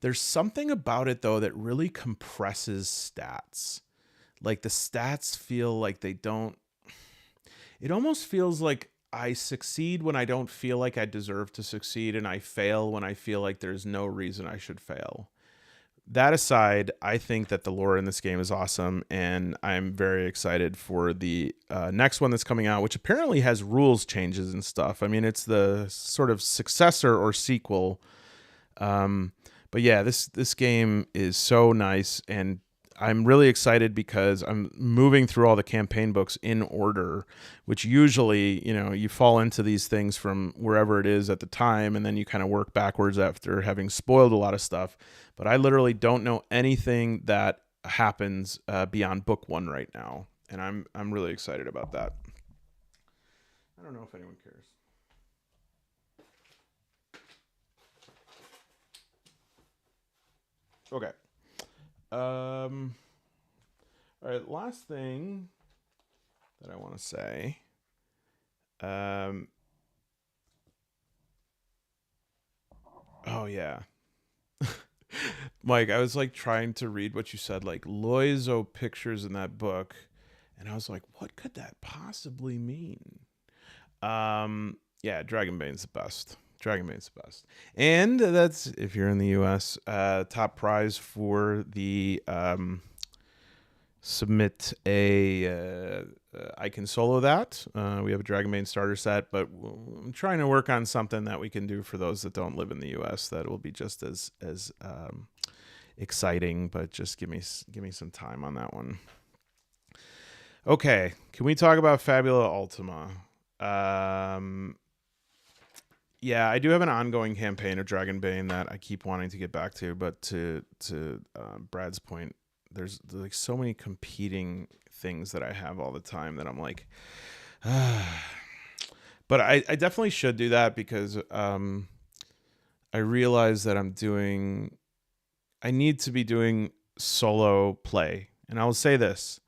There's something about it, though, that really compresses stats. Like the stats feel like they don't. It almost feels like I succeed when I don't feel like I deserve to succeed, and I fail when I feel like there's no reason I should fail. That aside, I think that the lore in this game is awesome, and I'm very excited for the next one that's coming out, which apparently has rules changes and stuff. I mean, it's the sort of successor or sequel. But yeah, this game is so nice, and I'm really excited because I'm moving through all the campaign books in order, which usually, you fall into these things from wherever it is at the time, and then you kind of work backwards after having spoiled a lot of stuff. But I literally don't know anything that happens beyond book 1 right now, and I'm really excited about that. I don't know if anyone cares. Okay. All right, last thing that I want to say. Oh yeah. Mike, I was like trying to read what you said, like Loizo pictures in that book, and I was like, what could that possibly mean? Yeah, Dragonbane's the best. Dragonbane's the best. And that's, if you're in the US, top prize for the submit a I can solo that. We have a Dragonbane starter set, but I'm trying to work on something that we can do for those that don't live in the US that will be just as exciting, but just give me some time on that one. Okay, can we talk about Fabula Ultima? Yeah, I do have an ongoing campaign of Dragonbane that I keep wanting to get back to, but to Brad's point, there's like so many competing things that I have all the time that I'm like, but I definitely should do that because I realize that I need to be doing solo play. And I'll say this.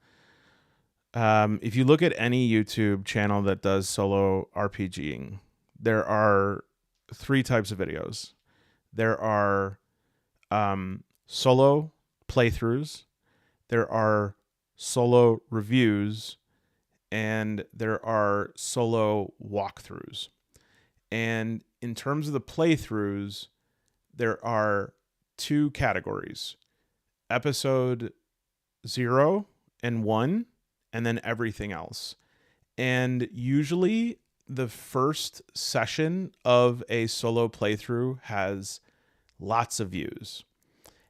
If you look at any YouTube channel that does solo RPGing, there are 3 types of videos. There are solo playthroughs, there are solo reviews, and there are solo walkthroughs. And in terms of the playthroughs, there are 2 categories: episode 0 and 1, and then everything else. And usually the first session of a solo playthrough has lots of views.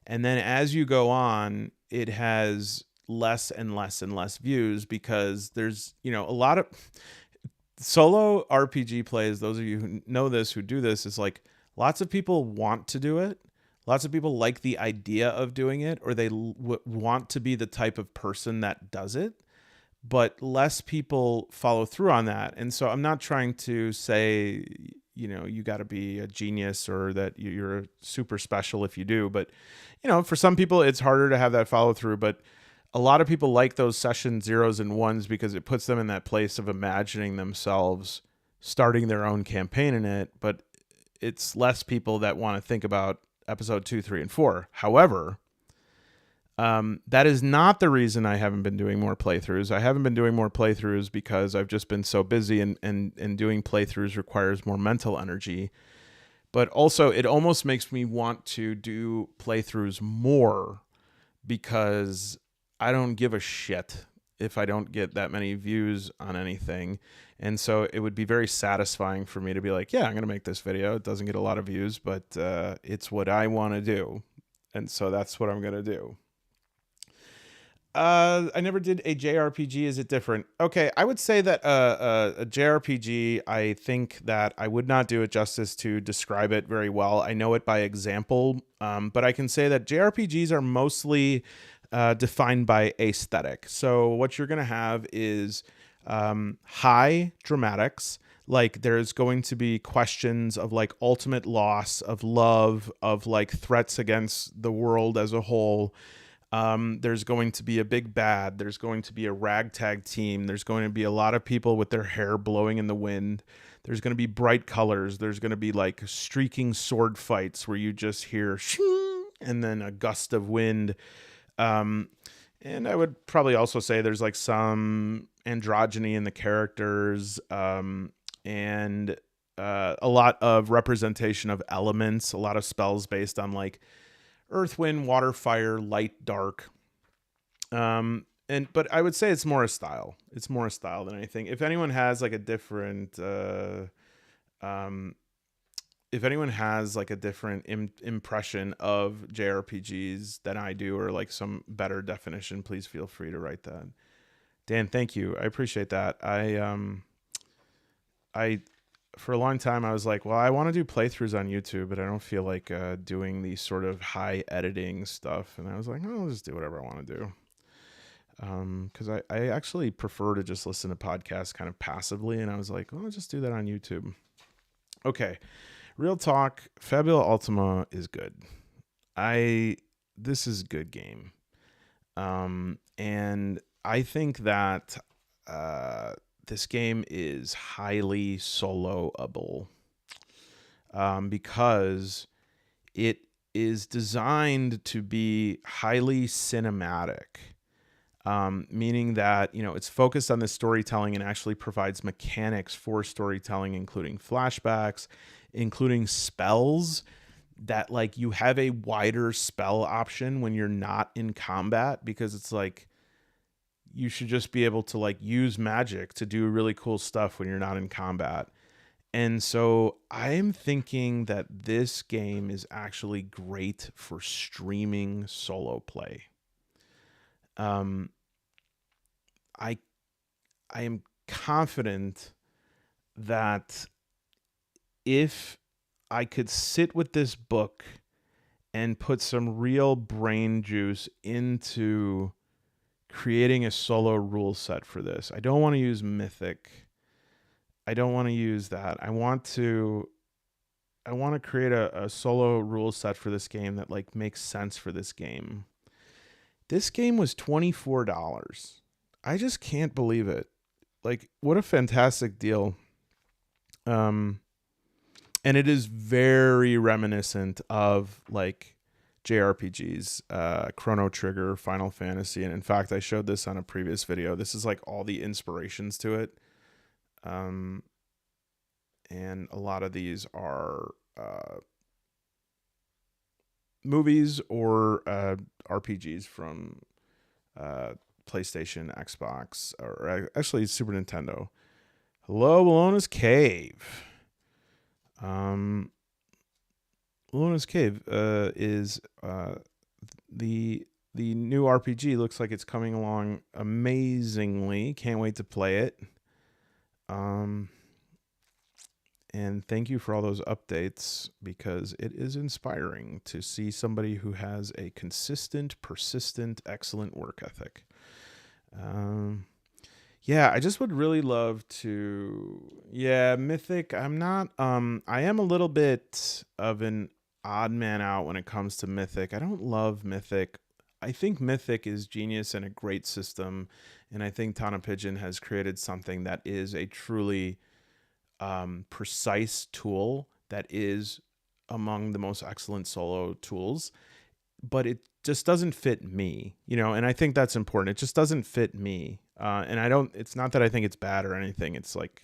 And then as you go on, it has less and less and less views because there's, a lot of solo RPG plays. Those of you who know this, who do this, is like lots of people want to do it. Lots of people like the idea of doing it, or they want to be the type of person that does it, but less people follow through on that. And so I'm not trying to say, you got to be a genius or that you're super special if you do. But, for some people, it's harder to have that follow through. But a lot of people like those session 0s and 1s because it puts them in that place of imagining themselves starting their own campaign in it. But it's less people that want to think about episode 2, 3, and 4. However, that is not the reason I haven't been doing more playthroughs. I haven't been doing more playthroughs because I've just been so busy, and doing playthroughs requires more mental energy. But also, it almost makes me want to do playthroughs more because I don't give a shit if I don't get that many views on anything. And so it would be very satisfying for me to be like, yeah, I'm going to make this video. It doesn't get a lot of views, but it's what I want to do. And so that's what I'm going to do. I never did a JRPG. Is it different? Okay, I would say that a JRPG, I think that I would not do it justice to describe it very well. I know it by example, but I can say that JRPGs are mostly defined by aesthetic. So what you're going to have is high dramatics. Like there's going to be questions of like ultimate loss, of love, of like threats against the world as a whole. There's going to be a big bad. There's going to be a ragtag team. There's going to be a lot of people with their hair blowing in the wind. There's going to be bright colors. There's going to be like streaking sword fights where you just hear shing and then a gust of wind. And I would probably also say there's like some androgyny in the characters, and a lot of representation of elements, a lot of spells based on like earth, wind, water, fire, light, dark. But I would say it's more a style. It's more a style than anything. If anyone has like a different, impression of JRPGs than I do, or like some better definition, please feel free to write that. Dan, thank you. I appreciate that. I for a long time, I was like, well, I want to do playthroughs on YouTube, but I don't feel like doing these sort of high editing stuff. And I was like, oh, I'll just do whatever I want to do. Because I actually prefer to just listen to podcasts kind of passively. And I was like, well, I'll just do that on YouTube. Okay. Real talk. Fabula Ultima is good. This is a good game. And I think that this game is highly soloable, because it is designed to be highly cinematic. Meaning that, it's focused on the storytelling and actually provides mechanics for storytelling, including flashbacks, including spells that, like, you have a wider spell option when you're not in combat, because it's like you should just be able to, like, use magic to do really cool stuff when you're not in combat. And so I'm thinking that this game is actually great for streaming solo play. Um, I I am confident that if I could sit with this book and put some real brain juice into creating a solo rule set for this. I don't want to use Mythic. I don't want to use that. I want to create a solo rule set for this game that, like, makes sense for this game. This game was $24. I just can't believe it. Like, what a fantastic deal. And it is very reminiscent of, like, JRPGs, Chrono Trigger, Final Fantasy. And in fact, I showed this on a previous video. This is like all the inspirations to it. And a lot of these are movies or RPGs from PlayStation, Xbox, or actually Super Nintendo. Hello, Wallona's Cave. Wallona's Cave is the new RPG. Looks like it's coming along amazingly. Can't wait to play it. And thank you for all those updates, because it is inspiring to see somebody who has a consistent, persistent, excellent work ethic. Yeah, I just would really love to. Yeah, Mythic. I'm not. I am a little bit of an odd man out when it comes to Mythic. I don't love Mythic. I think Mythic is genius and a great system, and I think Tana Pigeon has created something that is a truly precise tool that is among the most excellent solo tools. But it just doesn't fit me, and I think that's important. It just doesn't fit me. And it's not that I think it's bad or anything. It's like,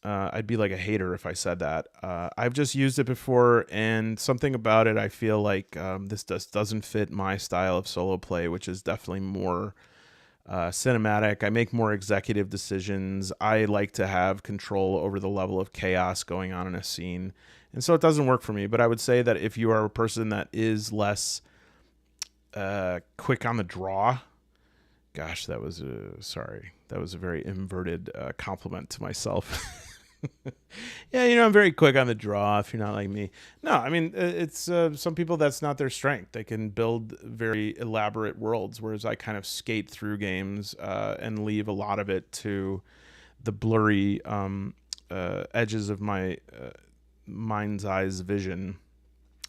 I'd be like a hater if I said that. I've just used it before, and something about it, I feel like this just doesn't fit my style of solo play, which is definitely more cinematic. I make more executive decisions. I like to have control over the level of chaos going on in a scene. And so it doesn't work for me. But I would say that if you are a person that is less quick on the draw, gosh, that was a very inverted compliment to myself. Yeah, I'm very quick on the draw if you're not like me. No, I mean, it's some people, that's not their strength. They can build very elaborate worlds, whereas I kind of skate through games and leave a lot of it to the blurry edges of my mind's eye's vision.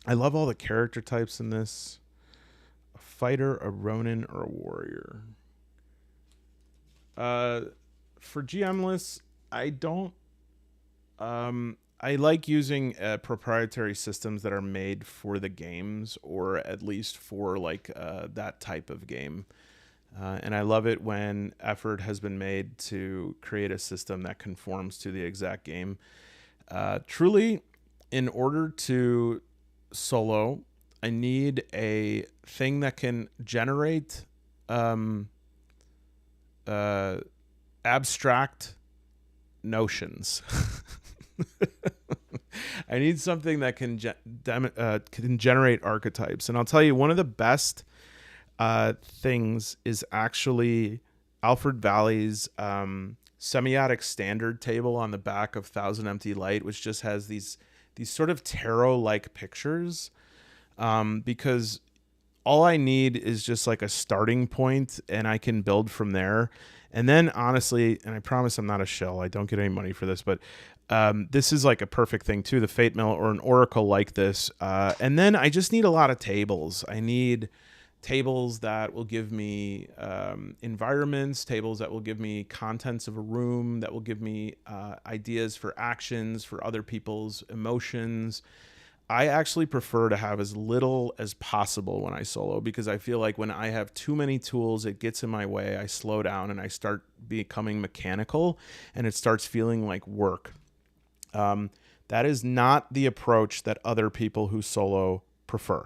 I love all the character types in this. A fighter, a Ronin, or a warrior. For GM lists, I don't. I like using proprietary systems that are made for the games, or at least for like that type of game. And I love it when effort has been made to create a system that conforms to the exact game. Truly, in order to solo, I need a thing that can generate abstract notions. I need something that can generate archetypes. And I'll tell you, one of the best things is actually Alfred Valley's semiotic standard table on the back of Thousand Empty Light, which just has these sort of tarot-like pictures, because all I need is just like a starting point, and I can build from there. And then, honestly, and I promise I'm not a shill, I don't get any money for this, but this is like a perfect thing too, the Fate Mill or an Oracle like this. And then I just need a lot of tables. I need tables that will give me environments, tables that will give me contents of a room, that will give me ideas for actions, for other people's emotions. I actually prefer to have as little as possible when I solo, because I feel like when I have too many tools, it gets in my way. I slow down and I start becoming mechanical, and it starts feeling like work. That is not the approach that other people who solo prefer.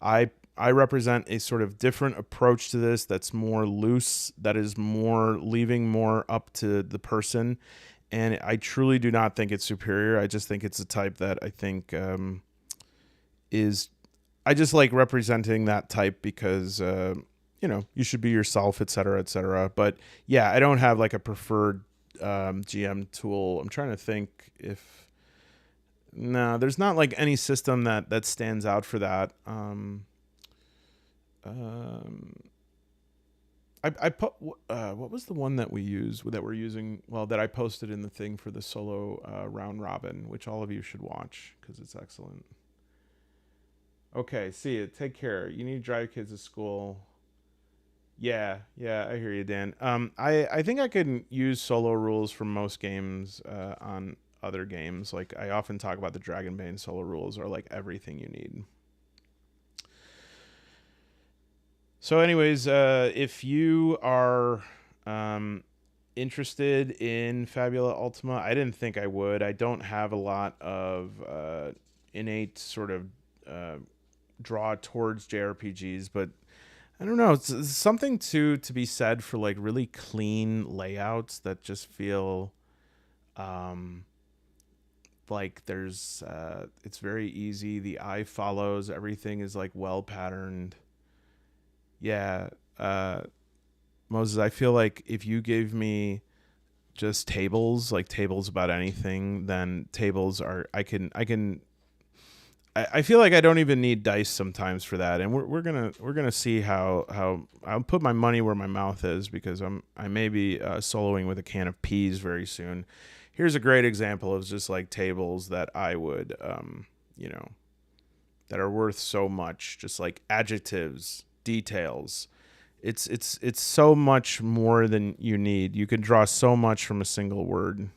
I I represent a sort of different approach to this that's more loose, that is more leaving more up to the person. And I truly do not think it's superior. I just think it's a type that I think is, I just like representing that type because, you should be yourself, et cetera, et cetera. But yeah, I don't have like a preferred GM tool. I'm trying to think if, no, there's not like any system that stands out for that. I put what was the one that we use that we're using? Well, that I posted in the thing for the solo round robin, which all of you should watch because it's excellent. Okay, see you. Take care. You need to drive kids to school. Yeah, I hear you, Dan. I think I could use solo rules from most games on other games. Like I often talk about the Dragonbane solo rules are like everything you need. So, anyways, if you are interested in Fabula Ultima, I didn't think I would. I don't have a lot of innate sort of draw towards JRPGs, but I don't know. It's something to be said for like really clean layouts that just feel like there's it's very easy. The eye follows. Everything is like well patterned. Yeah, Moses, I feel like if you gave me just tables, like tables about anything, then tables are I feel like I don't even need dice sometimes for that. And we're gonna see how I'll put my money where my mouth is, because I may be soloing with a can of peas very soon. Here's a great example of just like tables that I would that are worth so much, just like adjectives, details. It's so much more than you need. You can draw so much from a single word.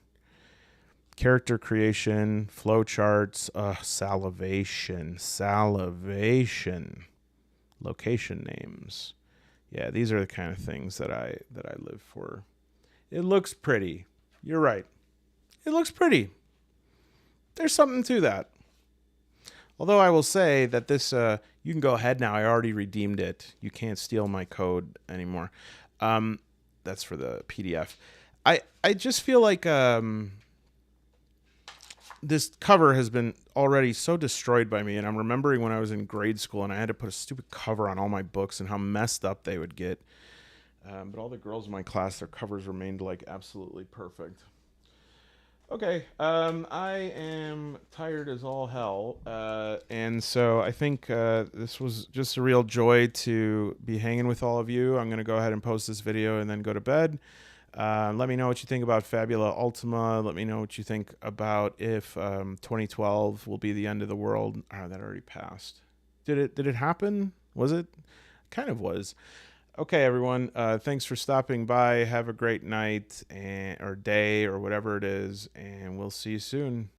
Character creation, flowcharts, salivation, location names. Yeah, these are the kind of things that I live for. It looks pretty. You're right. It looks pretty. There's something to that. Although I will say that this, you can go ahead now. I already redeemed it. You can't steal my code anymore. That's for the PDF. I just feel like this cover has been already so destroyed by me. And I'm remembering when I was in grade school and I had to put a stupid cover on all my books and how messed up they would get. But all the girls in my class, their covers remained like absolutely perfect. Okay, I am tired as all hell, and so I think this was just a real joy to be hanging with all of you. I'm going to go ahead and post this video and then go to bed. Let me know what you think about Fabula Ultima. Let me know what you think about if 2012 will be the end of the world. Oh, that already passed. Did it happen? Was it? Kind of was. Okay, everyone. Thanks for stopping by. Have a great night or day or whatever it is, and we'll see you soon.